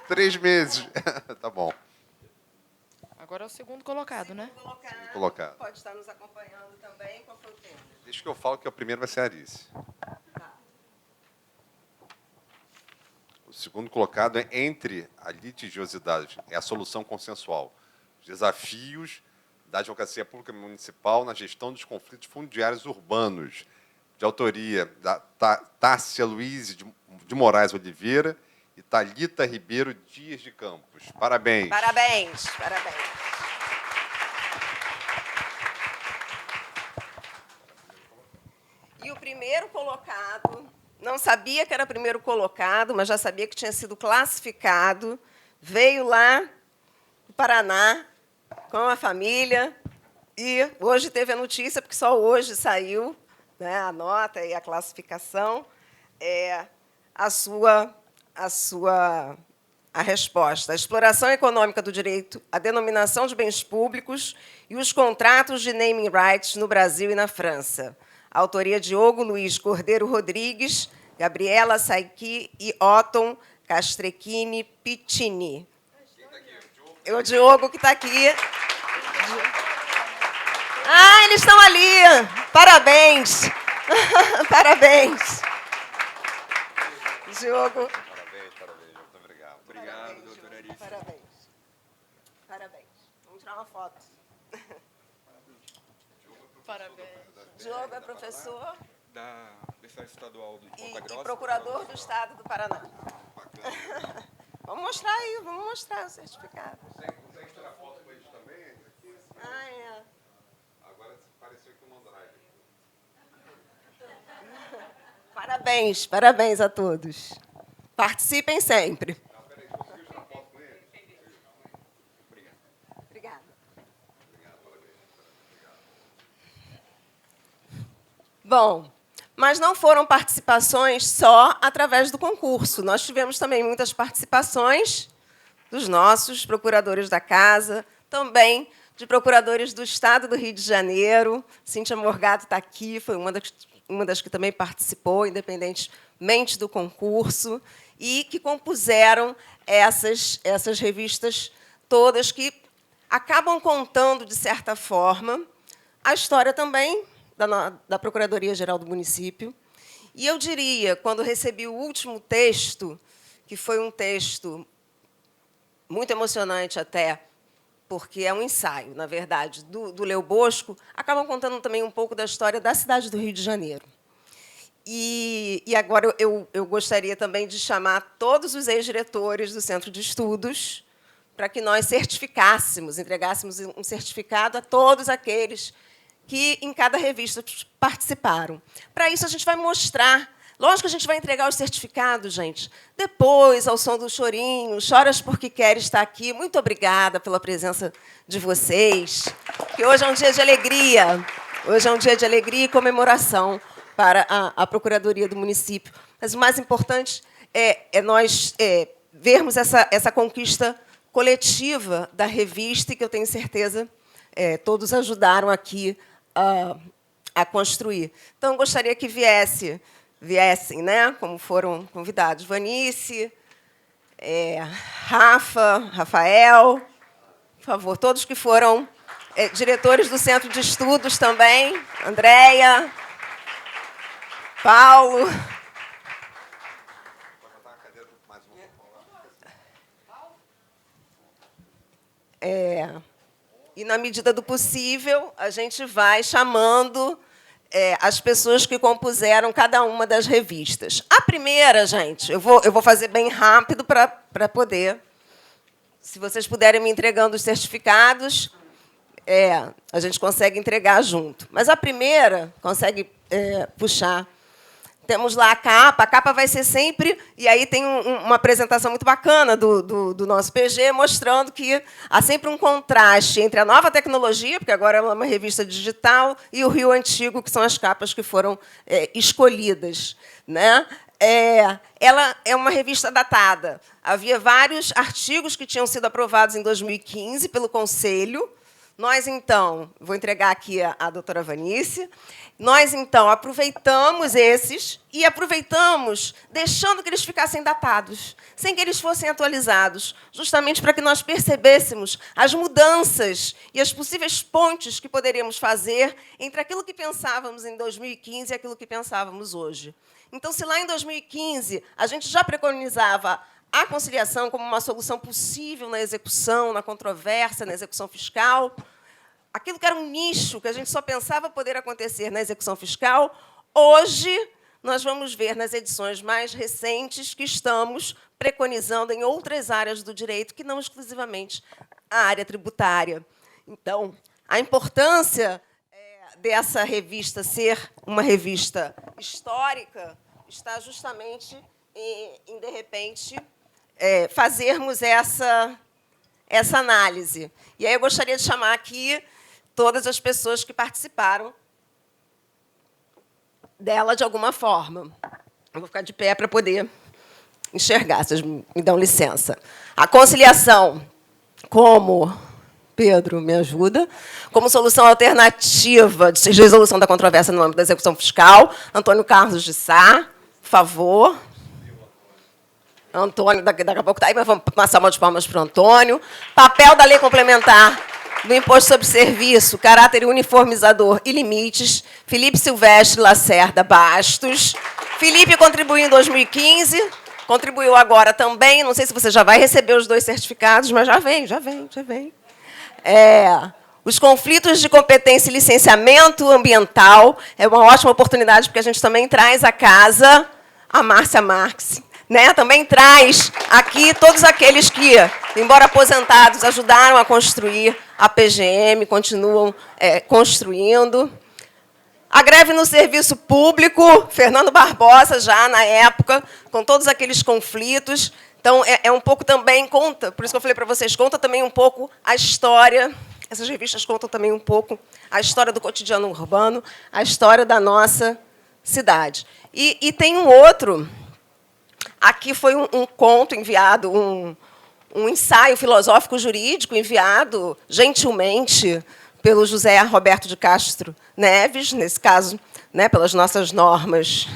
3 meses. Tá bom. Agora é o segundo colocado, né? Segundo colocado. Pode estar nos acompanhando também. Qual foi o tema? Deixa que eu falo que o primeiro vai ser a Arice. O segundo colocado é entre a litigiosidade e a solução consensual. Os desafios da advocacia pública municipal na gestão dos conflitos fundiários urbanos, de autoria da Tássia Luiz de Moraes Oliveira e Thalita Ribeiro Dias de Campos. Parabéns. Parabéns, parabéns. E o primeiro colocado, não sabia que era primeiro colocado, mas já sabia que tinha sido classificado, veio lá do Paraná com a família e hoje teve a notícia, porque só hoje saiu, né, a nota e a classificação, a resposta. A exploração econômica do direito à denominação de bens públicos e os contratos de naming rights no Brasil e na França. Autoria Diogo Luiz Cordeiro Rodrigues, Gabriela Saiki e Otton Castrecchini Piccini. O Diogo que está aqui. Ah, eles estão ali! Parabéns! Parabéns! Diogo. Parabéns. Muito obrigado. Obrigado, doutora Arice. Parabéns. Vamos tirar uma foto. Parabéns. Diogo é professor Da Universidade Estadual de Ponta e Grossa. procurador do Estado do Paraná. Vamos mostrar aí, vamos mostrar o certificado. Consegue tirar foto com eles também? Ah, é. Agora apareceu aqui um Andrade. Parabéns, parabéns a todos. Participem sempre. Obrigada. Bom, mas não foram participações só através do concurso. Nós tivemos também muitas participações dos nossos procuradores da casa, também de procuradores do Estado do Rio de Janeiro. Cíntia Morgado está aqui, foi uma das que também participou, independentemente do concurso, e que compuseram essas revistas todas, que acabam contando, de certa forma, a história também da Procuradoria-Geral do Município. E eu diria, quando recebi o último texto, que foi um texto muito emocionante até, porque é um ensaio, na verdade, do Leo Bosco, acabam contando também um pouco da história da cidade do Rio de Janeiro. E agora eu gostaria também de chamar todos os ex-diretores do Centro de Estudos para que nós certificássemos, entregássemos um certificado a todos aqueles que, em cada revista, participaram. Para isso, a gente vai mostrar. Lógico que a gente vai entregar os certificados, gente, depois, ao som do chorinho. Choras porque queres estar aqui. Muito obrigada pela presença de vocês. Que hoje é um dia de alegria. Hoje é um dia de alegria e comemoração para a Procuradoria do Município. Mas o mais importante é nós vermos essa conquista coletiva da revista, e que eu tenho certeza todos ajudaram aqui a construir. Então, eu gostaria que viessem, né, como foram convidados, Vanice, Rafael, por favor, todos que foram diretores do Centro de Estudos também, Andréia, Paulo. E, na medida do possível, a gente vai chamando as pessoas que compuseram cada uma das revistas. A primeira, gente, eu vou fazer bem rápido para poder, se vocês puderem me entregando os certificados, a gente consegue entregar junto. Mas a primeira, consegue puxar. Temos lá a capa vai ser sempre... E aí tem uma apresentação muito bacana do nosso PG, mostrando que há sempre um contraste entre a nova tecnologia, porque agora ela é uma revista digital, e o Rio Antigo, que são as capas que foram escolhidas, né? Ela é uma revista datada. Havia vários artigos que tinham sido aprovados em 2015 pelo Conselho. Nós, então, vou entregar aqui à doutora Vanice, nós, então, aproveitamos esses e aproveitamos deixando que eles ficassem datados, sem que eles fossem atualizados, justamente para que nós percebêssemos as mudanças e as possíveis pontes que poderíamos fazer entre aquilo que pensávamos em 2015 e aquilo que pensávamos hoje. Então, se lá em 2015 a gente já preconizava a conciliação como uma solução possível na execução, na controvérsia, na execução fiscal, aquilo que era um nicho que a gente só pensava poder acontecer na execução fiscal, hoje nós vamos ver nas edições mais recentes que estamos preconizando em outras áreas do direito, que não exclusivamente a área tributária. Então, a importância dessa revista ser uma revista histórica está justamente em de repente, fazermos essa análise. E aí eu gostaria de chamar aqui todas as pessoas que participaram dela de alguma forma. Eu vou ficar de pé para poder enxergar, vocês me dão licença. A conciliação, como... Pedro, me ajuda. Como solução alternativa de resolução da controvérsia no âmbito da execução fiscal, Antônio Carlos de Sá, por favor. Antônio, daqui a pouco está aí, mas vamos passar uma de palmas para o Antônio. Papel da lei complementar do Imposto sobre Serviço, caráter uniformizador e limites, Felipe Silvestre Lacerda Bastos. Felipe contribuiu em 2015, contribuiu agora também. Não sei se você já vai receber os 2 certificados, mas já vem. Os conflitos de competência e licenciamento ambiental é uma ótima oportunidade, porque a gente também traz à casa a Márcia Marques, né? Também traz aqui todos aqueles que, embora aposentados, ajudaram a construir a PGM, continuam construindo. A greve no serviço público, Fernando Barbosa, já na época, com todos aqueles conflitos. Então, é um pouco também, conta, por isso que eu falei para vocês, conta também um pouco a história, essas revistas contam também um pouco a história do cotidiano urbano, a história da nossa cidade. E tem um outro, aqui foi um conto enviado, um ensaio filosófico-jurídico enviado gentilmente pelo José Roberto de Castro Neves, nesse caso, né, pelas nossas normas,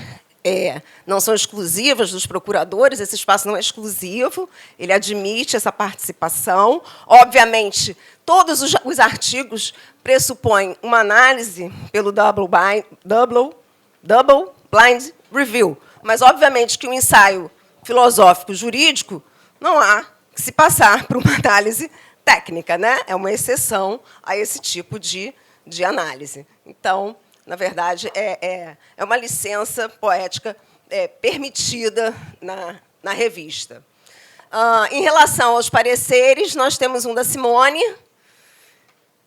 não são exclusivas dos procuradores, esse espaço não é exclusivo, ele admite essa participação. Obviamente, todos os artigos pressupõem uma análise pelo Double Blind Review, mas, obviamente, que o ensaio filosófico-jurídico não há que se passar por uma análise técnica, né? É uma exceção a esse tipo de análise. Então, na verdade, é uma licença poética permitida na revista. Em relação aos pareceres, nós temos um da Simone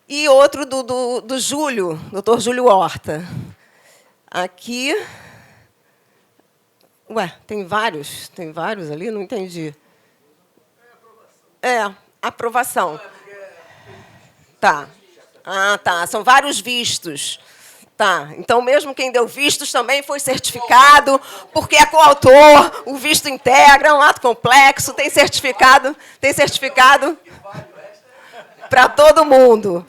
e outro do Júlio, doutor Júlio Horta. Aqui... Ué, tem vários ali? Não entendi. Aprovação. Tá. Ah, tá. São vários vistos. Tá. Então, mesmo quem deu vistos também foi certificado, porque é coautor, o visto integra, é um ato complexo, tem certificado para todo mundo.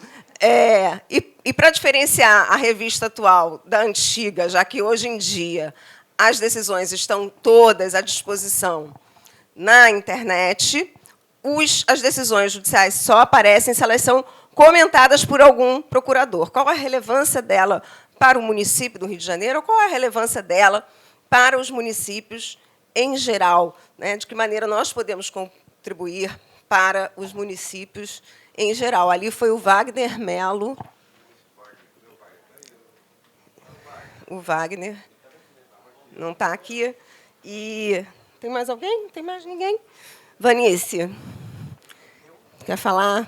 E para diferenciar a revista atual da antiga, já que hoje em dia as decisões estão todas à disposição na internet, as decisões judiciais só aparecem se elas são comentadas por algum procurador. Qual a relevância dela para o município do Rio de Janeiro? Ou qual a relevância dela para os municípios em geral? Né? De que maneira nós podemos contribuir para os municípios em geral? Ali foi o Wagner Melo. O Wagner não está aqui. E tem mais alguém? Não tem mais ninguém? Vanice, quer falar?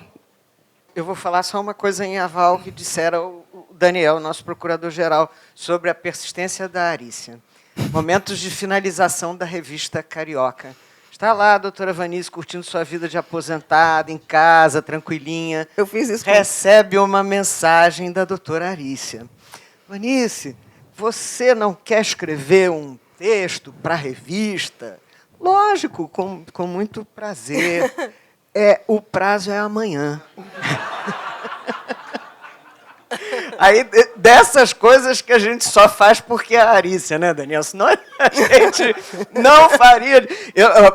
Eu vou falar só uma coisa em aval que dissera o Daniel, nosso procurador-geral, sobre a persistência da Arícia. Momentos de finalização da revista Carioca. Está lá a doutora Vanice curtindo sua vida de aposentada, em casa, tranquilinha. Eu fiz isso. Recebe uma mensagem da doutora Arícia. Vanice, você não quer escrever um texto para a revista? Lógico, com muito prazer. O prazo é amanhã. Aí, dessas coisas que a gente só faz porque é a Arícia, né, Daniel? Senão a gente não faria.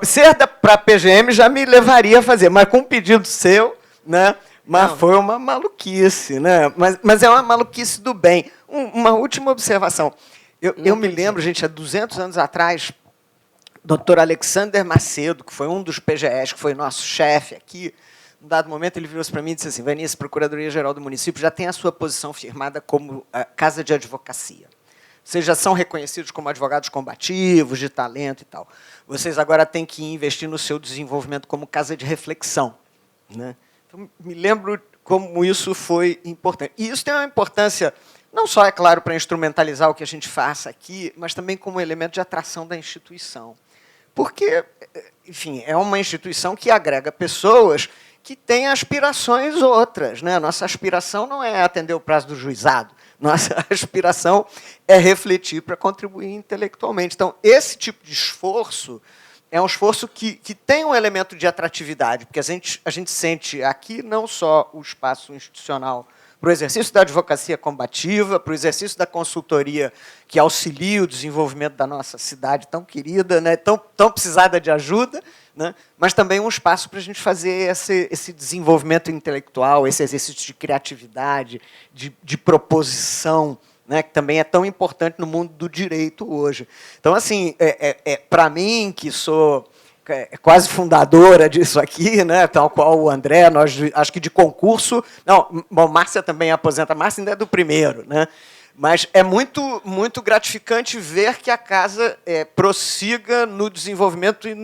Ser para a PGM já me levaria a fazer, mas com um pedido seu, né? Mas não. Foi uma maluquice, né? Mas é uma maluquice do bem. Uma última observação. Eu me lembro, gente, há 200 anos atrás, Dr. Alexander Macedo, que foi um dos PGEs, que foi nosso chefe aqui, num dado momento ele virou-se para mim e disse assim: Vanice, Procuradoria-Geral do Município já tem a sua posição firmada como casa de advocacia. Vocês já são reconhecidos como advogados combativos, de talento e tal. Vocês agora têm que investir no seu desenvolvimento como casa de reflexão. Né? Então, me lembro como isso foi importante. E isso tem uma importância, não só, é claro, para instrumentalizar o que a gente faça aqui, mas também como elemento de atração da instituição. Porque, enfim, é uma instituição que agrega pessoas que têm aspirações outras. Né? Nossa aspiração não é atender o prazo do juizado. Nossa aspiração é refletir para contribuir intelectualmente. Então, esse tipo de esforço é um esforço que tem um elemento de atratividade, porque a gente sente aqui não só o espaço institucional para o exercício da advocacia combativa, para o exercício da consultoria que auxilia o desenvolvimento da nossa cidade tão querida, né, tão precisada de ajuda, né, mas também um espaço para a gente fazer esse desenvolvimento intelectual, esse exercício de criatividade, de proposição, né, que também é tão importante no mundo do direito hoje. Então, assim, para mim, que sou quase fundadora disso aqui, né, tal qual o André, nós acho que de concurso... Não, bom, Márcia também aposenta, Márcia ainda é do primeiro, né? Mas é muito, muito gratificante ver que a casa prossiga no desenvolvimento e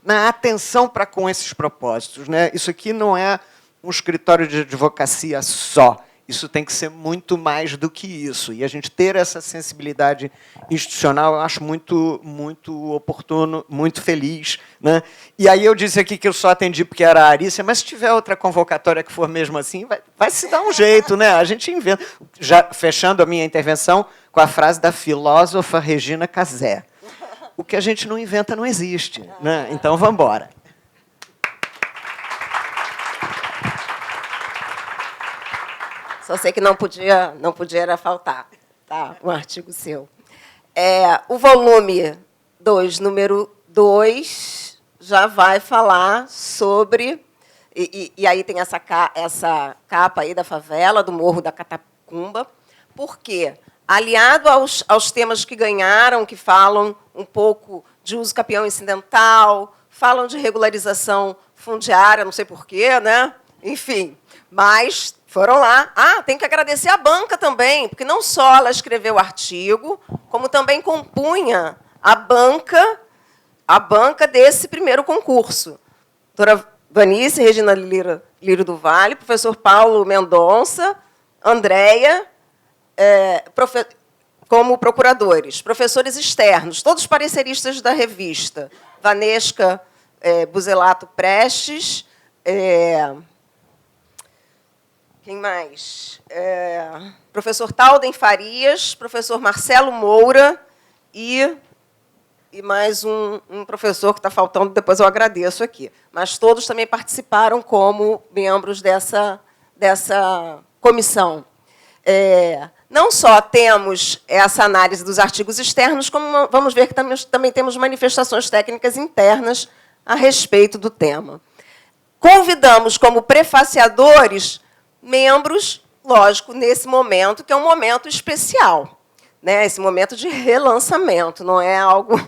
na atenção para com esses propósitos. Né? Isso aqui não é um escritório de advocacia só. Isso tem que ser muito mais do que isso. E a gente ter essa sensibilidade institucional, eu acho muito, muito oportuno, muito feliz. Né? E aí eu disse aqui que eu só atendi porque era a Arícia, mas se tiver outra convocatória que for mesmo assim, vai se dar um jeito, né? A gente inventa. Já fechando a minha intervenção com a frase da filósofa Regina Casé. O que a gente não inventa não existe. Né? Então, vamos embora. Só sei que não podia era faltar, tá? Um artigo seu. O volume 2, número 2, já vai falar sobre... E aí tem essa capa aí da favela, do Morro da Catacumba. Por quê? Aliado aos temas que ganharam, que falam um pouco de uso capião incidental, falam de regularização fundiária, não sei porquê, né? Enfim, mas... foram lá. Tem que agradecer a banca também, porque não só ela escreveu o artigo, como também compunha a banca desse primeiro concurso. Doutora Vanice, Regina Lírio do Vale, professor Paulo Mendonça, Andréia, como procuradores, professores externos, todos pareceristas da revista, Vanesca Buzelato Prestes, quem mais? Professor Talden Farias, professor Marcelo Moura e mais um professor que está faltando, depois eu agradeço aqui. Mas todos também participaram como membros dessa comissão. Não só temos essa análise dos artigos externos, como vamos ver que também temos manifestações técnicas internas a respeito do tema. Convidamos como prefaciadores membros, lógico, nesse momento, que é um momento especial, né? Esse momento de relançamento, não é algo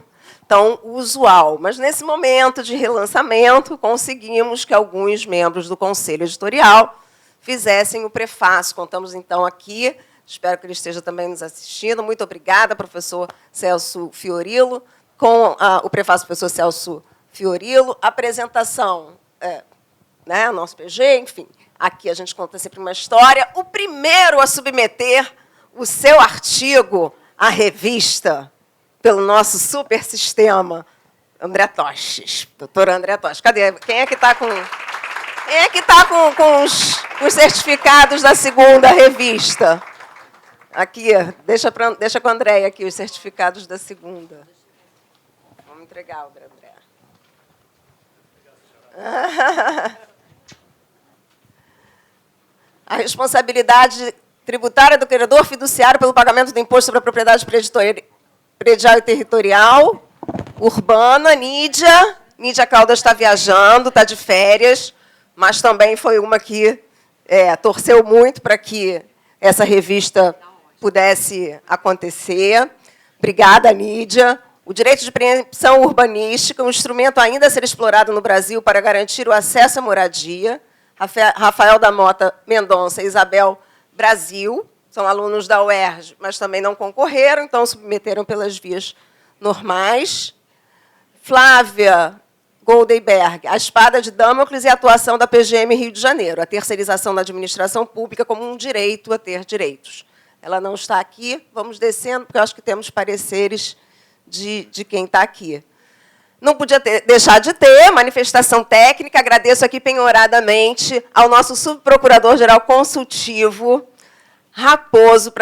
tão usual. Mas, nesse momento de relançamento, conseguimos que alguns membros do Conselho Editorial fizessem o prefácio. Contamos, então, aqui, espero que ele esteja também nos assistindo. Muito obrigada, professor Celso Fiorilo, com o prefácio do professor Celso Fiorilo, apresentação, né, nosso PG, enfim. Aqui a gente conta sempre uma história. O primeiro a submeter o seu artigo à revista pelo nosso super sistema, André Toches, doutora André Toches. Cadê? Quem é que está com os certificados da segunda revista? Aqui, deixa com a Andréia aqui os certificados da segunda. Vamos entregar, André. A responsabilidade tributária do credor fiduciário pelo pagamento do imposto sobre a propriedade predial e territorial, urbana, Nídia. Nídia Caldas está viajando, está de férias, mas também foi uma que torceu muito para que essa revista pudesse acontecer. Obrigada, Nídia. O direito de preempção urbanística, um instrumento ainda a ser explorado no Brasil para garantir o acesso à moradia. Rafael da Mota Mendonça e Isabel Brasil, são alunos da UERJ, mas também não concorreram, então submeteram pelas vias normais. Flávia Goldenberg, a espada de Damocles e a atuação da PGM Rio de Janeiro, a terceirização da administração pública como um direito a ter direitos. Ela não está aqui, vamos descendo, porque eu acho que temos pareceres de quem está aqui. Não podia deixar de ter manifestação técnica. Agradeço aqui penhoradamente ao nosso subprocurador-geral consultivo, Raposo,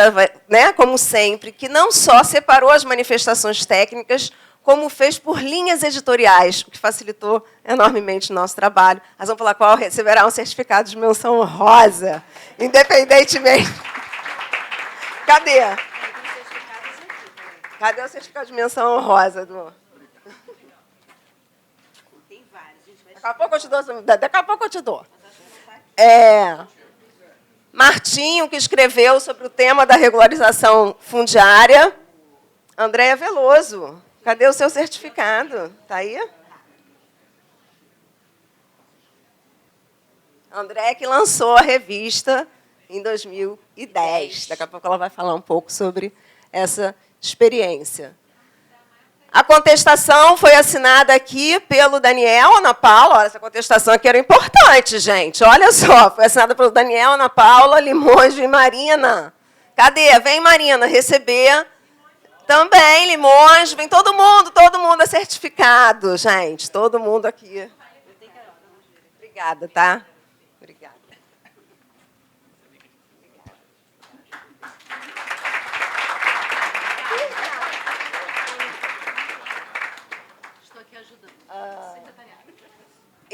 né, como sempre, que não só separou as manifestações técnicas, como fez por linhas editoriais, o que facilitou enormemente o nosso trabalho. Nós vamos falar qual receberá um certificado de menção honrosa, independentemente. Cadê? Cadê o certificado de menção honrosa do... Daqui a pouco eu te dou. Martinho, que escreveu sobre o tema da regularização fundiária. Andréia Veloso, cadê o seu certificado? Está aí? Andréia, que lançou a revista em 2010. Daqui a pouco ela vai falar um pouco sobre essa experiência. A contestação foi assinada aqui pelo Daniel, Ana Paula. Olha, essa contestação aqui era importante, gente. Olha só, foi assinada pelo Daniel, Ana Paula, Limões e Marina. Cadê? Vem, Marina, receber. Também, Limões. Vem todo mundo é certificado, gente. Todo mundo aqui. Obrigada, tá? Obrigada.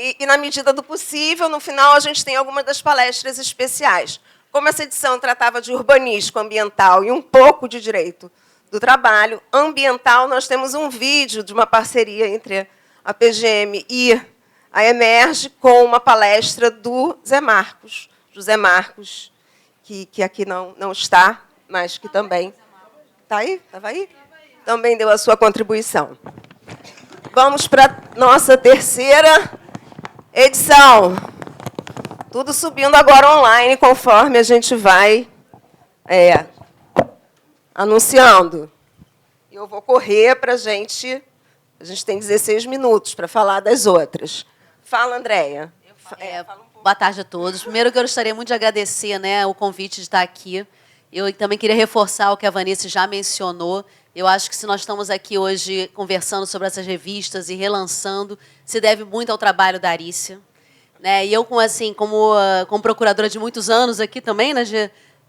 E, na medida do possível, no final, a gente tem algumas das palestras especiais. Como essa edição tratava de urbanístico, ambiental e um pouco de direito do trabalho ambiental, nós temos um vídeo de uma parceria entre a PGM e a Emerge, com uma palestra do José Marcos, que aqui não está, mas que também... Está aí? Estava aí? Também deu a sua contribuição. Vamos para a nossa terceira edição. Tudo subindo agora online, conforme a gente vai anunciando. Eu vou correr para a gente... A gente tem 16 minutos para falar das outras. Fala, Andréia. Boa tarde a todos. Primeiro, eu gostaria muito de agradecer, né, o convite de estar aqui. Eu também queria reforçar o que a Vanessa já mencionou. Eu acho que se nós estamos aqui hoje conversando sobre essas revistas e relançando, se deve muito ao trabalho da Arícia. Né? E eu, como procuradora de muitos anos aqui também, né,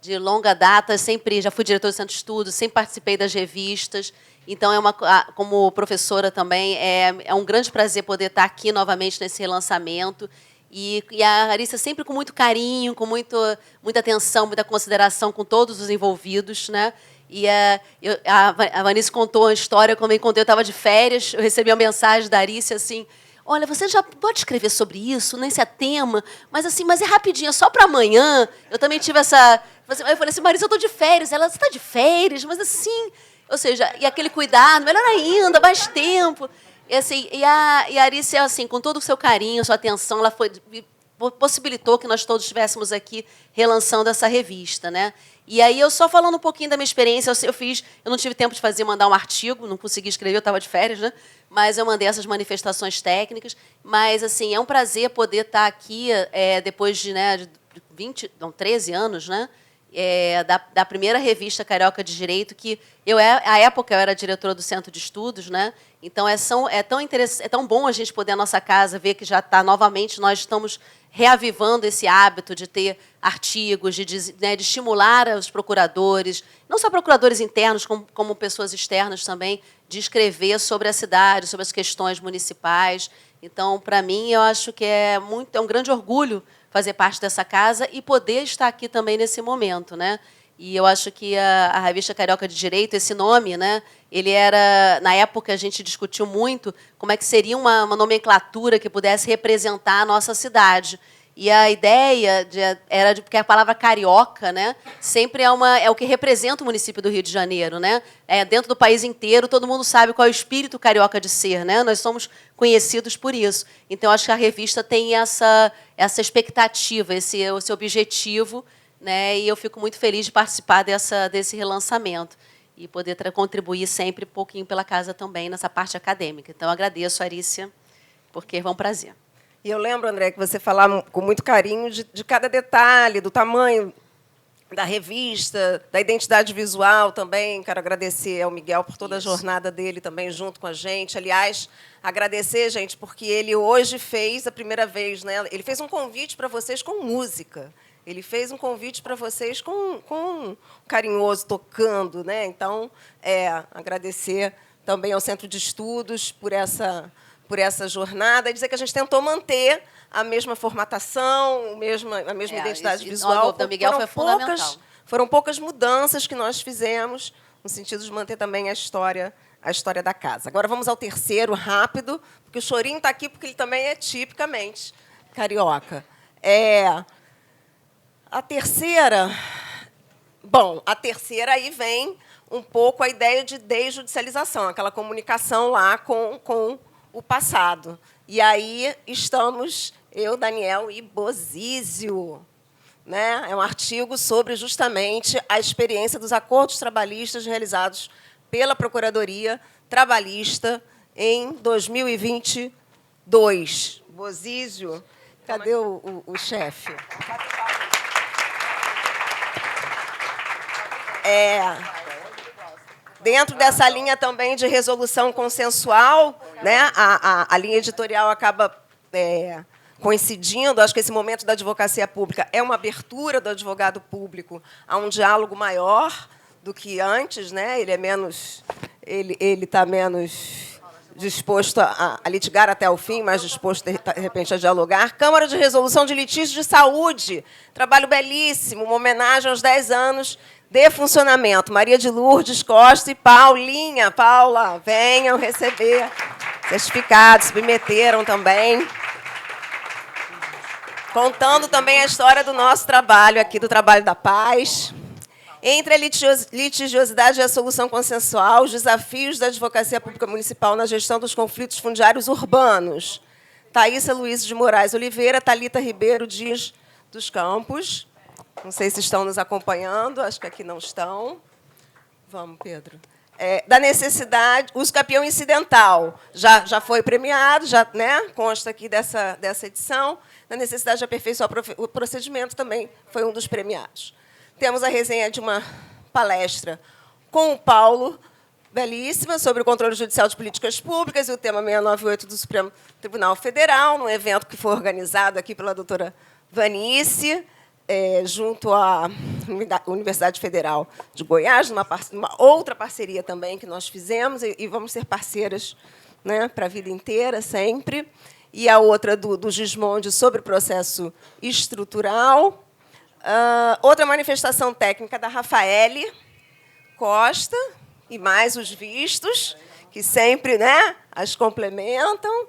de longa data, sempre já fui diretora do Centro de Estudos, sempre participei das revistas. Então, como professora também, é um grande prazer poder estar aqui novamente nesse relançamento. E a Arícia sempre com muito carinho, com muita atenção, muita consideração com todos os envolvidos. Né? E a Vanessa contou uma história, como eu contei, eu estava de férias, eu recebi uma mensagem da Arícia assim: olha, você já pode escrever sobre isso, nem se é tema, mas é rapidinho, é só para amanhã. Eu também tive essa... Eu falei assim, Marisa, eu estou de férias. Ela, você está de férias? Mas assim... Ou seja, e aquele cuidado, melhor ainda, mais tempo. E, assim, e a Arícia, assim, com todo o seu carinho, sua atenção, ela possibilitou que nós todos estivéssemos aqui relançando essa revista. Né? E aí, eu só falando um pouquinho da minha experiência, eu não tive tempo de mandar um artigo, não consegui escrever, eu estava de férias, né? Mas eu mandei essas manifestações técnicas. Mas assim, é um prazer poder estar aqui depois de 13 anos, né? Da primeira revista Carioca de Direito, que à época eu era diretora do Centro de Estudos, né? Então é tão bom a gente poder, na nossa casa, ver que já está novamente, nós estamos reavivando esse hábito de ter artigos, de estimular os procuradores, não só procuradores internos, como pessoas externas também, de escrever sobre a cidade, sobre as questões municipais. Então, para mim, eu acho que é um grande orgulho fazer parte dessa casa e poder estar aqui também nesse momento, né? E eu acho que a revista Carioca de Direito, esse nome, né? Ele era, na época a gente discutiu muito como é que seria uma nomenclatura que pudesse representar a nossa cidade. E a ideia era porque a palavra carioca, né, sempre é o que representa o município do Rio de Janeiro, né? Dentro do país inteiro, todo mundo sabe qual é o espírito carioca de ser, né? Nós somos conhecidos por isso. Então, acho que a revista tem essa expectativa, esse objetivo, né? E eu fico muito feliz de participar desse relançamento e poder contribuir sempre um pouquinho pela casa também nessa parte acadêmica. Então, agradeço, Arícia, porque é um prazer. E eu lembro, André, que você falava com muito carinho de cada detalhe, do tamanho da revista, da identidade visual também. Quero agradecer ao Miguel por toda a jornada dele também junto com a gente. Aliás, agradecer, gente, porque ele hoje fez a primeira vez, né? Ele fez um convite para vocês com música. Ele fez um convite para vocês com carinhoso, tocando, né? Então, agradecer também ao Centro de Estudos por essa jornada e dizer que a gente tentou manter a mesma formatação, a mesma identidade visual. O Miguel foi fundamental. Foram poucas mudanças que nós fizemos no sentido de manter também a história da casa. Agora vamos ao terceiro, rápido, porque o Chorinho está aqui porque ele também é tipicamente carioca. A terceira aí vem um pouco a ideia de desjudicialização, aquela comunicação lá com o passado. E aí estamos eu, Daniel e Bozizio. Né? É um artigo sobre justamente a experiência dos acordos trabalhistas realizados pela Procuradoria Trabalhista em 2022. Bozísio, cadê o chefe? Dentro dessa linha também de resolução consensual, né, a linha editorial acaba coincidindo. Acho que esse momento da advocacia pública é uma abertura do advogado público a um diálogo maior do que antes, né? Ele está menos disposto a litigar até o fim, mais disposto, de repente, a dialogar. Câmara de Resolução de Litígio de Saúde, trabalho belíssimo, uma homenagem aos 10 anos de funcionamento. Maria de Lourdes Costa e Paulinha. Paula, venham receber certificados, submeteram também. Contando também a história do nosso trabalho aqui, do trabalho da paz. Entre a litigiosidade e a solução consensual, os desafios da advocacia pública municipal na gestão dos conflitos fundiários urbanos. Thaísa Luiz de Moraes Oliveira, Thalita Ribeiro Dias dos Campos. Não sei se estão nos acompanhando, acho que aqui não estão. Vamos, Pedro. Da necessidade, uso capião incidental, já foi premiado, já, né, consta aqui dessa edição. Da necessidade de aperfeiçoar o procedimento também foi um dos premiados. Temos a resenha de uma palestra com o Paulo, belíssima, sobre o controle judicial de políticas públicas e o tema 698 do Supremo Tribunal Federal, num evento que foi organizado aqui pela doutora Vanice, junto à Universidade Federal de Goiás, numa outra parceria também que nós fizemos, e vamos ser parceiras, né, para a vida inteira, sempre. E a outra do Gismondi sobre o processo estrutural. Outra manifestação técnica da Rafaele Costa, e mais os vistos, que sempre, né, as complementam.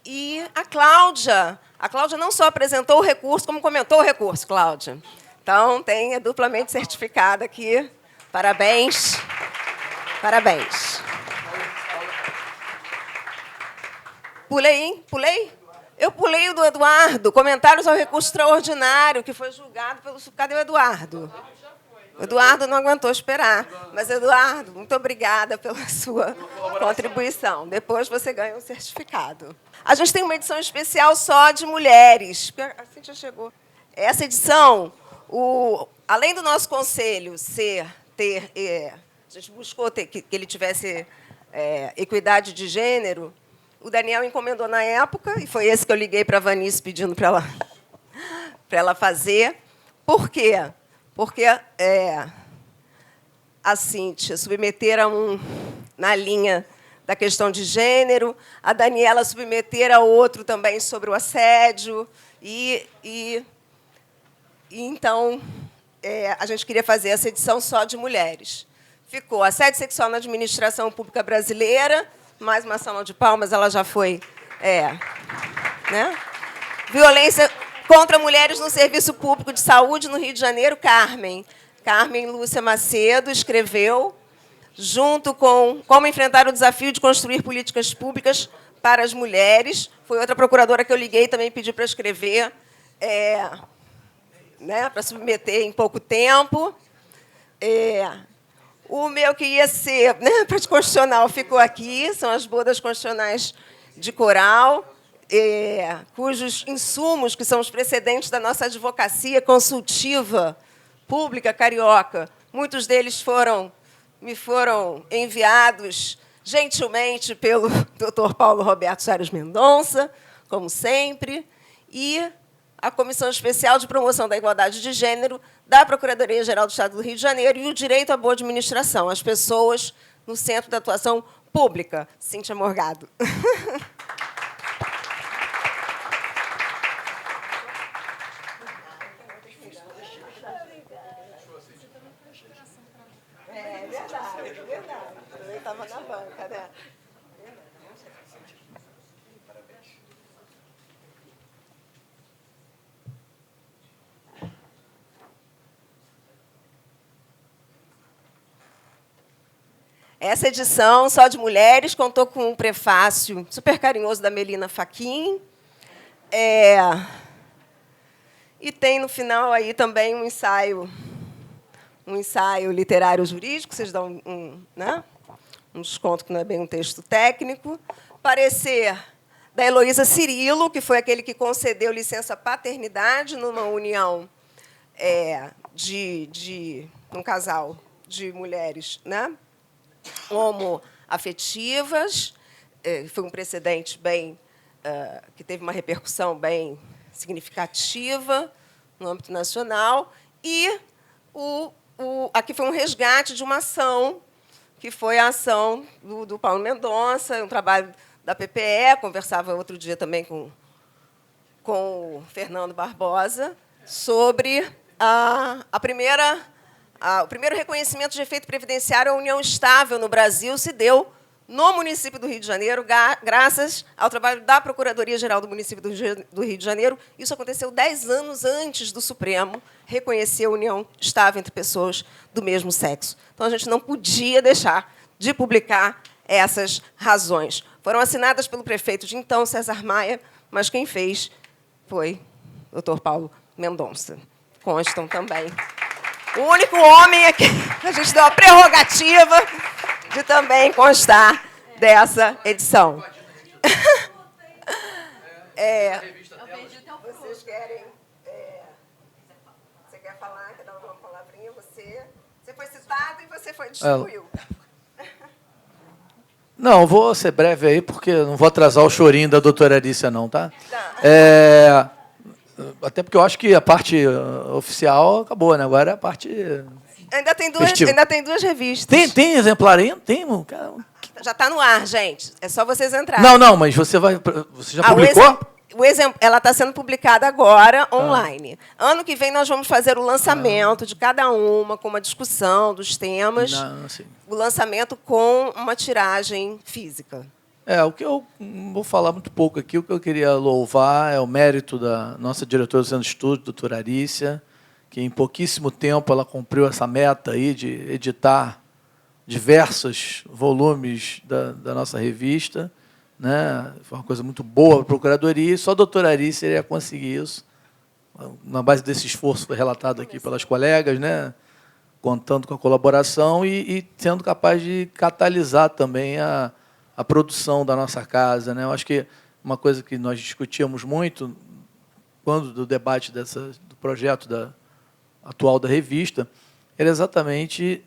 E a Cláudia. A Cláudia não só apresentou o recurso, como comentou o recurso, Cláudia. Então, é duplamente certificada aqui. Parabéns. Parabéns. Pulei, hein? Pulei? Eu pulei o do Eduardo. Comentários ao recurso extraordinário, que foi julgado pelo... Cadê o Eduardo? O Eduardo não aguentou esperar. Mas, Eduardo, muito obrigada pela sua contribuição. Depois você ganha um certificado. A gente tem uma edição especial só de mulheres. A Cíntia chegou. Essa edição, além do nosso conselho a gente buscou que ele tivesse equidade de gênero, o Daniel encomendou na época, e foi esse que eu liguei para a Vanice pedindo para ela fazer. Por quê? Porque a Cíntia submeter na linha da questão de gênero, a Daniela submeter a outro também sobre o assédio, então a gente queria fazer essa edição só de mulheres. Ficou assédio sexual na administração pública brasileira, mais uma salva de palmas, ela já foi... né? Violência contra mulheres no serviço público de saúde no Rio de Janeiro, Carmen Lúcia Macedo escreveu, junto com Como enfrentar o desafio de construir políticas públicas para as mulheres. Foi outra procuradora que eu liguei, também pedi para escrever, né, para submeter em pouco tempo. O meu que ia ser, né, para constitucional ficou aqui, são as bodas constitucionais de Coral, cujos insumos, que são os precedentes da nossa advocacia consultiva pública carioca, muitos deles me foram enviados gentilmente pelo Dr. Paulo Roberto Salles Mendonça, como sempre, e a Comissão Especial de Promoção da Igualdade de Gênero da Procuradoria-Geral do Estado do Rio de Janeiro e o Direito à Boa Administração, as pessoas no centro da atuação pública. Cíntia Morgado. É verdade. Eu estava na banca, né? Essa edição, só de mulheres, contou com um prefácio super carinhoso da Melina Fachin. E tem, no final, aí também um ensaio um ensaio literário jurídico, vocês dão né, um desconto que não é bem um texto técnico. Parecer da Heloísa Cirilo, que foi aquele que concedeu licença paternidade numa união de um casal de mulheres, né, homoafetivas. Foi um precedente que teve uma repercussão bem significativa no âmbito nacional. E aqui foi um resgate de uma ação, que foi a ação do Paulo Mendonça, um trabalho da PPE. Conversava outro dia também com o Fernando Barbosa sobre o primeiro reconhecimento de efeito previdenciário à união estável no Brasil se deu no município do Rio de Janeiro, graças ao trabalho da Procuradoria-Geral do município do Rio de Janeiro. Isso aconteceu 10 anos antes do Supremo reconhecer a união estável entre pessoas do mesmo sexo. Então, a gente não podia deixar de publicar essas razões. Foram assinadas pelo prefeito de então, César Maia, mas quem fez foi o Dr. Paulo Mendonça. Constam também. O único homem aqui, a gente deu a prerrogativa de também constar dessa edição. Vocês querem... Você quer falar? Quer dar uma palavrinha? Você foi citado e você distribuiu. Não, vou ser breve aí, porque não vou atrasar o chorinho da doutora Arícia, não, tá? Até porque eu acho que a parte oficial acabou, né? Agora é a parte... Ainda tem duas revistas. Tem exemplar aí? Tem, cara. Já está no ar, gente. É só vocês entrarem. Não, mas você já publicou? Ela está sendo publicada agora, online. Ano que vem nós vamos fazer o lançamento de cada uma, com uma discussão dos temas. O lançamento com uma tiragem física. O que eu vou falar muito pouco aqui, o que eu queria louvar é o mérito da nossa diretora do Centro de Estudos, doutora Arícia, que em pouquíssimo tempo ela cumpriu essa meta aí de editar diversos volumes da nossa revista, né? Foi uma coisa muito boa para a Procuradoria, e só a doutora Arícia iria conseguir isso, na base desse esforço foi relatado aqui pelas colegas, né? Contando com a colaboração e sendo capaz de catalisar também a produção da nossa casa, né? Eu acho que uma coisa que nós discutíamos muito quando do debate do projeto atual da revista era exatamente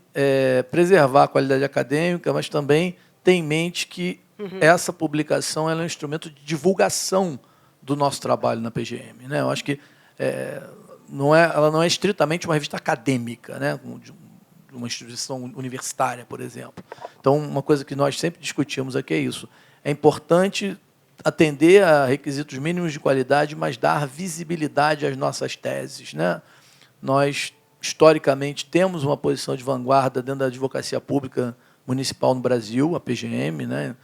preservar a qualidade acadêmica, mas também ter em mente que essa publicação ela é um instrumento de divulgação do nosso trabalho na PGM, né? Eu acho que ela não é estritamente uma revista acadêmica, né? De uma instituição universitária, por exemplo. Então, uma coisa que nós sempre discutimos aqui é isso. É importante atender a requisitos mínimos de qualidade, mas dar visibilidade às nossas teses, né? Nós, historicamente, temos uma posição de vanguarda dentro da advocacia pública municipal no Brasil, a PGM, né?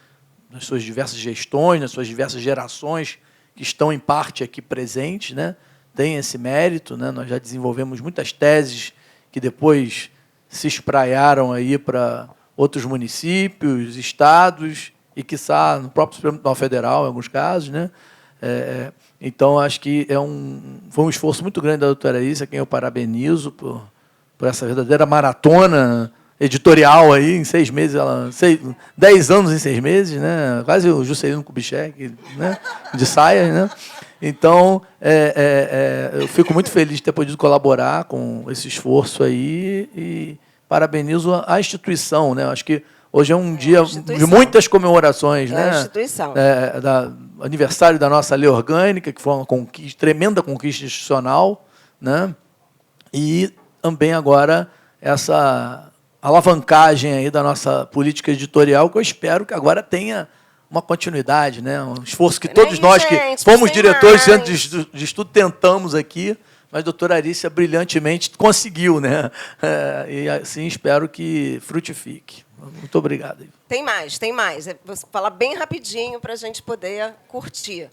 Nas suas diversas gestões, nas suas diversas gerações, que estão, em parte, aqui presentes, né? Tem esse mérito, né? Nós já desenvolvemos muitas teses que depois se espraiaram aí para outros municípios, estados e, quiçá, no próprio Supremo Tribunal Federal, em alguns casos, né? Então, acho que foi um esforço muito grande da doutora Arícia, a quem eu parabenizo por essa verdadeira maratona editorial aí, em 6 meses, 10 anos em 6 meses, né? Quase o Juscelino Kubitschek, né? De saias, né? Então, eu fico muito feliz de ter podido colaborar com esse esforço aí e parabenizo a instituição, né? Acho que hoje é um dia de muitas comemorações, né? A instituição. Aniversário da nossa lei orgânica, que foi uma tremenda conquista institucional, né? E também agora essa alavancagem aí da nossa política editorial, que eu espero que agora tenha uma continuidade, né? Um esforço que todos nós que fomos diretores de centro de estudo tentamos aqui, mas a doutora Arícia brilhantemente conseguiu, né? E assim espero que frutifique. Muito obrigado. Tem mais. Vou falar bem rapidinho para a gente poder curtir.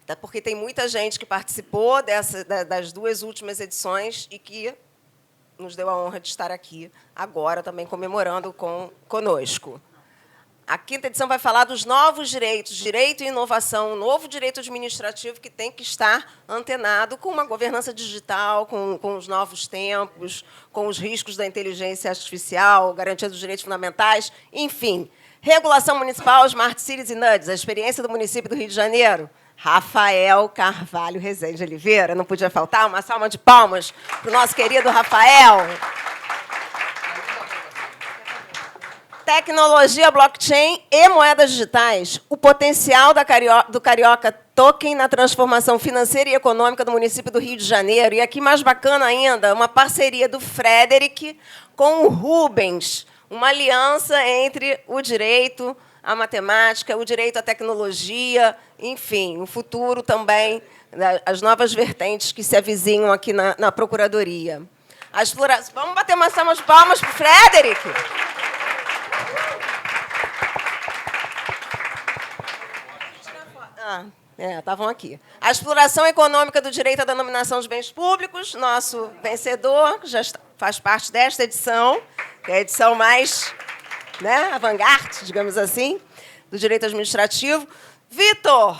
Até porque tem muita gente que participou das 2 últimas edições e que nos deu a honra de estar aqui agora também comemorando conosco. A quinta edição vai falar dos novos direitos, direito e inovação, um novo direito administrativo que tem que estar antenado com uma governança digital, com os novos tempos, com os riscos da inteligência artificial, garantia dos direitos fundamentais, enfim. Regulação municipal, Smart Cities e NUDs, a experiência do município do Rio de Janeiro. Rafael Carvalho Rezende Oliveira, não podia faltar, uma salva de palmas para o nosso querido Rafael. Tecnologia, blockchain e moedas digitais. O potencial do Carioca Token na transformação financeira e econômica do município do Rio de Janeiro. E aqui, mais bacana ainda, uma parceria do Frederic com o Rubens, uma aliança entre o direito, a matemática, o direito à tecnologia, enfim, o futuro também, as novas vertentes que se avizinham aqui na Procuradoria. A exploração... Vamos bater umas salvas de palmas para o Frederic? Estavam aqui. A exploração econômica do direito à denominação de bens públicos, nosso vencedor, que já faz parte desta edição, que é a edição mais, né, avant-garde, digamos assim, do direito administrativo. Vitor,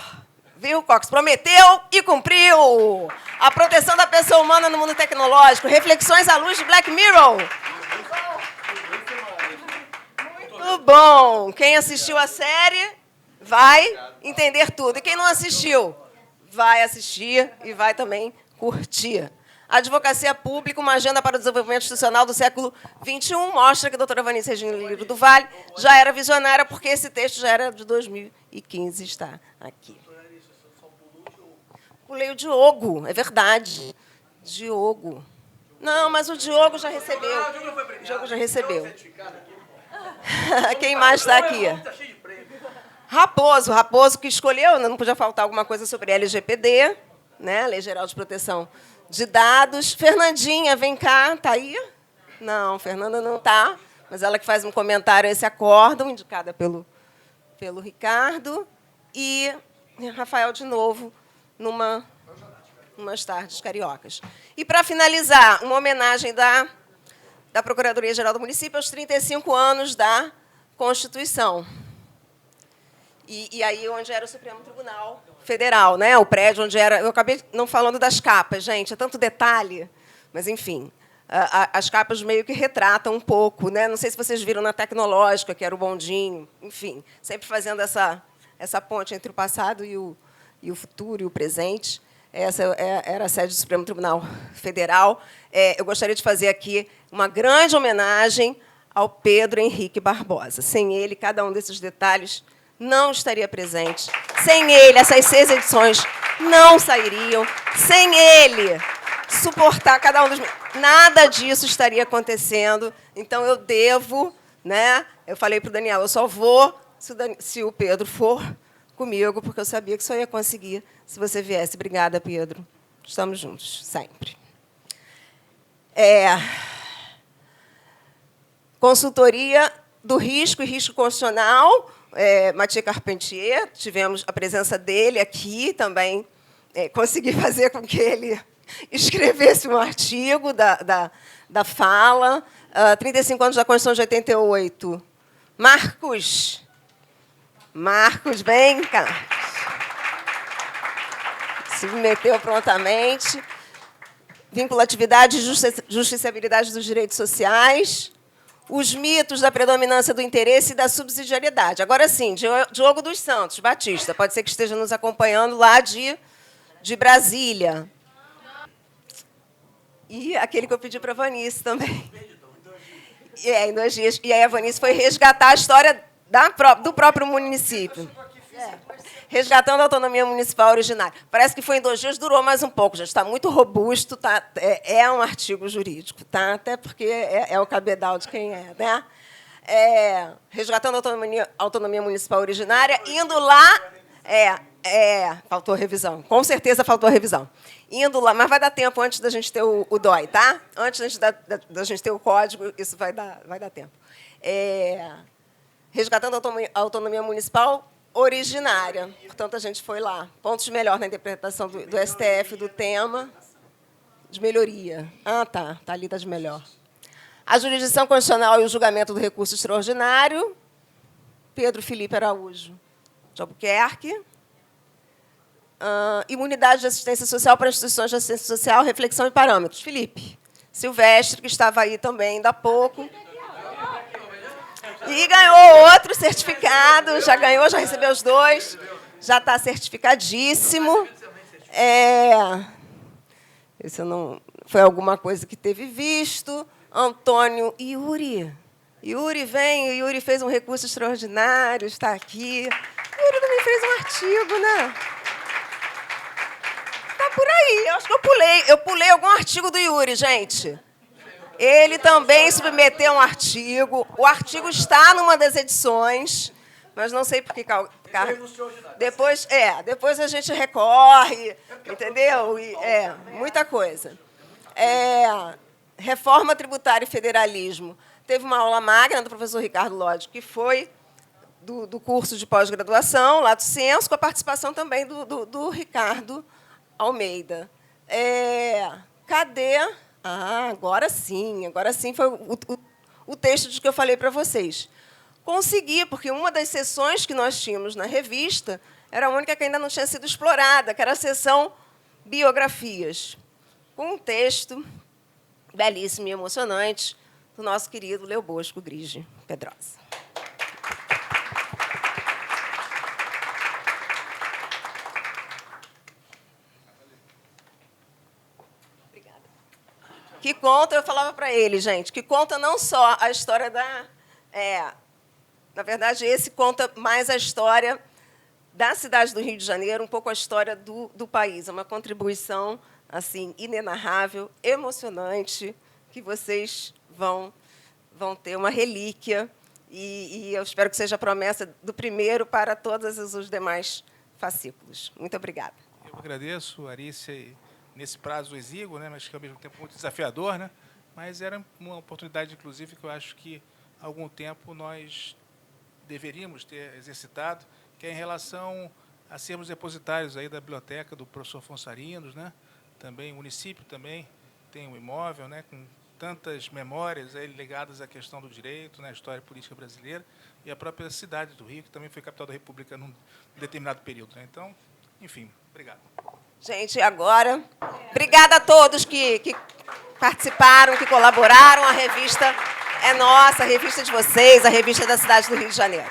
viu, Cox? Prometeu e cumpriu. A proteção da pessoa humana no mundo tecnológico. Reflexões à luz de Black Mirror. Muito bom. Quem assistiu a série vai entender tudo. E quem não assistiu, vai assistir e vai também curtir. Advocacia Pública, uma agenda para o desenvolvimento institucional do século XXI, mostra que a doutora Vanice Regina Lírio do Vale já era visionária, porque esse texto já era de 2015, está aqui. Pulei o Diogo, é verdade. Diogo. Não, mas o Diogo já recebeu. O Diogo já recebeu. Quem mais está aqui? Raposo que escolheu, não podia faltar alguma coisa sobre LGPD, né? Lei Geral de Proteção de Dados. Fernandinha, vem cá, está aí? Não, Fernanda não está, mas ela que faz um comentário a esse acórdão, indicada pelo Ricardo. E Rafael, de novo, numas tardes cariocas. E, para finalizar, uma homenagem da Procuradoria-Geral do Município aos 35 anos da Constituição. E aí, onde era o Supremo Tribunal Federal, né? O prédio onde era... Eu acabei não falando das capas, gente, é tanto detalhe. Mas, enfim, as capas meio que retratam um pouco, né? Não sei se vocês viram na Tecnológica, que era o bondinho, enfim, sempre fazendo essa ponte entre o passado e o futuro e o presente. Essa era a sede do Supremo Tribunal Federal. Eu gostaria de fazer aqui uma grande homenagem ao Pedro Henrique Barbosa. Sem ele, cada um desses detalhes não estaria presente. Sem ele, essas 6 edições não sairiam. Sem ele, suportar cada um dos... Nada disso estaria acontecendo. Então, eu devo... né? Eu falei para o Daniel, eu só vou se o Pedro for comigo, porque eu sabia que só ia conseguir se você viesse. Obrigada, Pedro. Estamos juntos, sempre. Consultoria do risco e risco constitucional... Mathieu Carpentier, tivemos a presença dele aqui também, consegui fazer com que ele escrevesse um artigo da fala. 35 anos da Constituição de 88. Marcos, vem cá. Se meteu prontamente. Vinculatividade e justiciabilidade dos direitos sociais. Os mitos da predominância do interesse e da subsidiariedade. Agora sim, Diogo dos Santos Batista, pode ser que esteja nos acompanhando lá de Brasília. E aquele que eu pedi para a Vanice também. Em 2 dias. E aí a Vanice foi resgatar a história do próprio município. Resgatando a autonomia municipal originária. Parece que foi em 2 dias, durou mais um pouco, já está muito robusto, tá? É um artigo jurídico, tá? Até porque é o cabedal de quem é, né? Resgatando a autonomia municipal originária, indo lá... faltou revisão, com certeza faltou a revisão. Indo lá, mas vai dar tempo antes da gente ter o DOI, tá? Antes da gente ter o código, isso vai dar tempo. Resgatando a autonomia municipal originária. Portanto, a gente foi lá. Pontos de melhor na interpretação do STF do tema de melhoria. Tá ali, está de melhor. A jurisdição constitucional e o julgamento do recurso extraordinário. Pedro Felipe Araújo de Albuquerque. Imunidade de assistência social para instituições de assistência social, reflexão e parâmetros. Felipe Silvestre, que estava aí também ainda há pouco. E ganhou outro certificado, já ganhou, já recebeu os 2, já está certificadíssimo. Esse não foi alguma coisa que teve visto. Antônio Yuri. Yuri vem, o Yuri fez um recurso extraordinário, está aqui. Yuri também fez um artigo, né? Está por aí. Eu acho que eu pulei algum artigo do Yuri, gente. Ele também submeteu um artigo. O artigo está numa das edições, mas não sei por que... Depois a gente recorre, entendeu? Muita coisa. Reforma tributária e federalismo. Teve uma aula magna do professor Ricardo Lodge, que foi do curso de pós-graduação, Lato Senso, com a participação também do Ricardo Almeida. Cadê? Agora sim foi o texto de que eu falei para vocês. Consegui, porque uma das sessões que nós tínhamos na revista era a única que ainda não tinha sido explorada, que era a sessão Biografias, com um texto belíssimo e emocionante do nosso querido Leobosco Grige Pedrosa. Obrigada. Que conta, eu falava para ele, gente, que conta não só a história da... na verdade, esse conta mais a história da cidade do Rio de Janeiro, um pouco a história do país. É uma contribuição assim inenarrável, emocionante, que vocês vão ter uma relíquia, e eu espero que seja a promessa do primeiro para todos os demais fascículos. Muito obrigada. Eu agradeço, Arícia, nesse prazo exíguo, né, mas que, ao mesmo tempo, muito desafiador, né, mas era uma oportunidade, inclusive, que eu acho que, há algum tempo, nós deveríamos ter exercitado, que é em relação a sermos depositários aí da biblioteca do professor Fonsarinos, né, também o município também tem um imóvel, né, com tantas memórias aí ligadas à questão do direito, né, à história política brasileira, e a própria cidade do Rio, que também foi capital da República num determinado período. Né? Então, enfim, obrigado. Gente, agora, obrigada a todos que participaram, que colaboraram. A revista é nossa, a revista de vocês, a revista da cidade do Rio de Janeiro.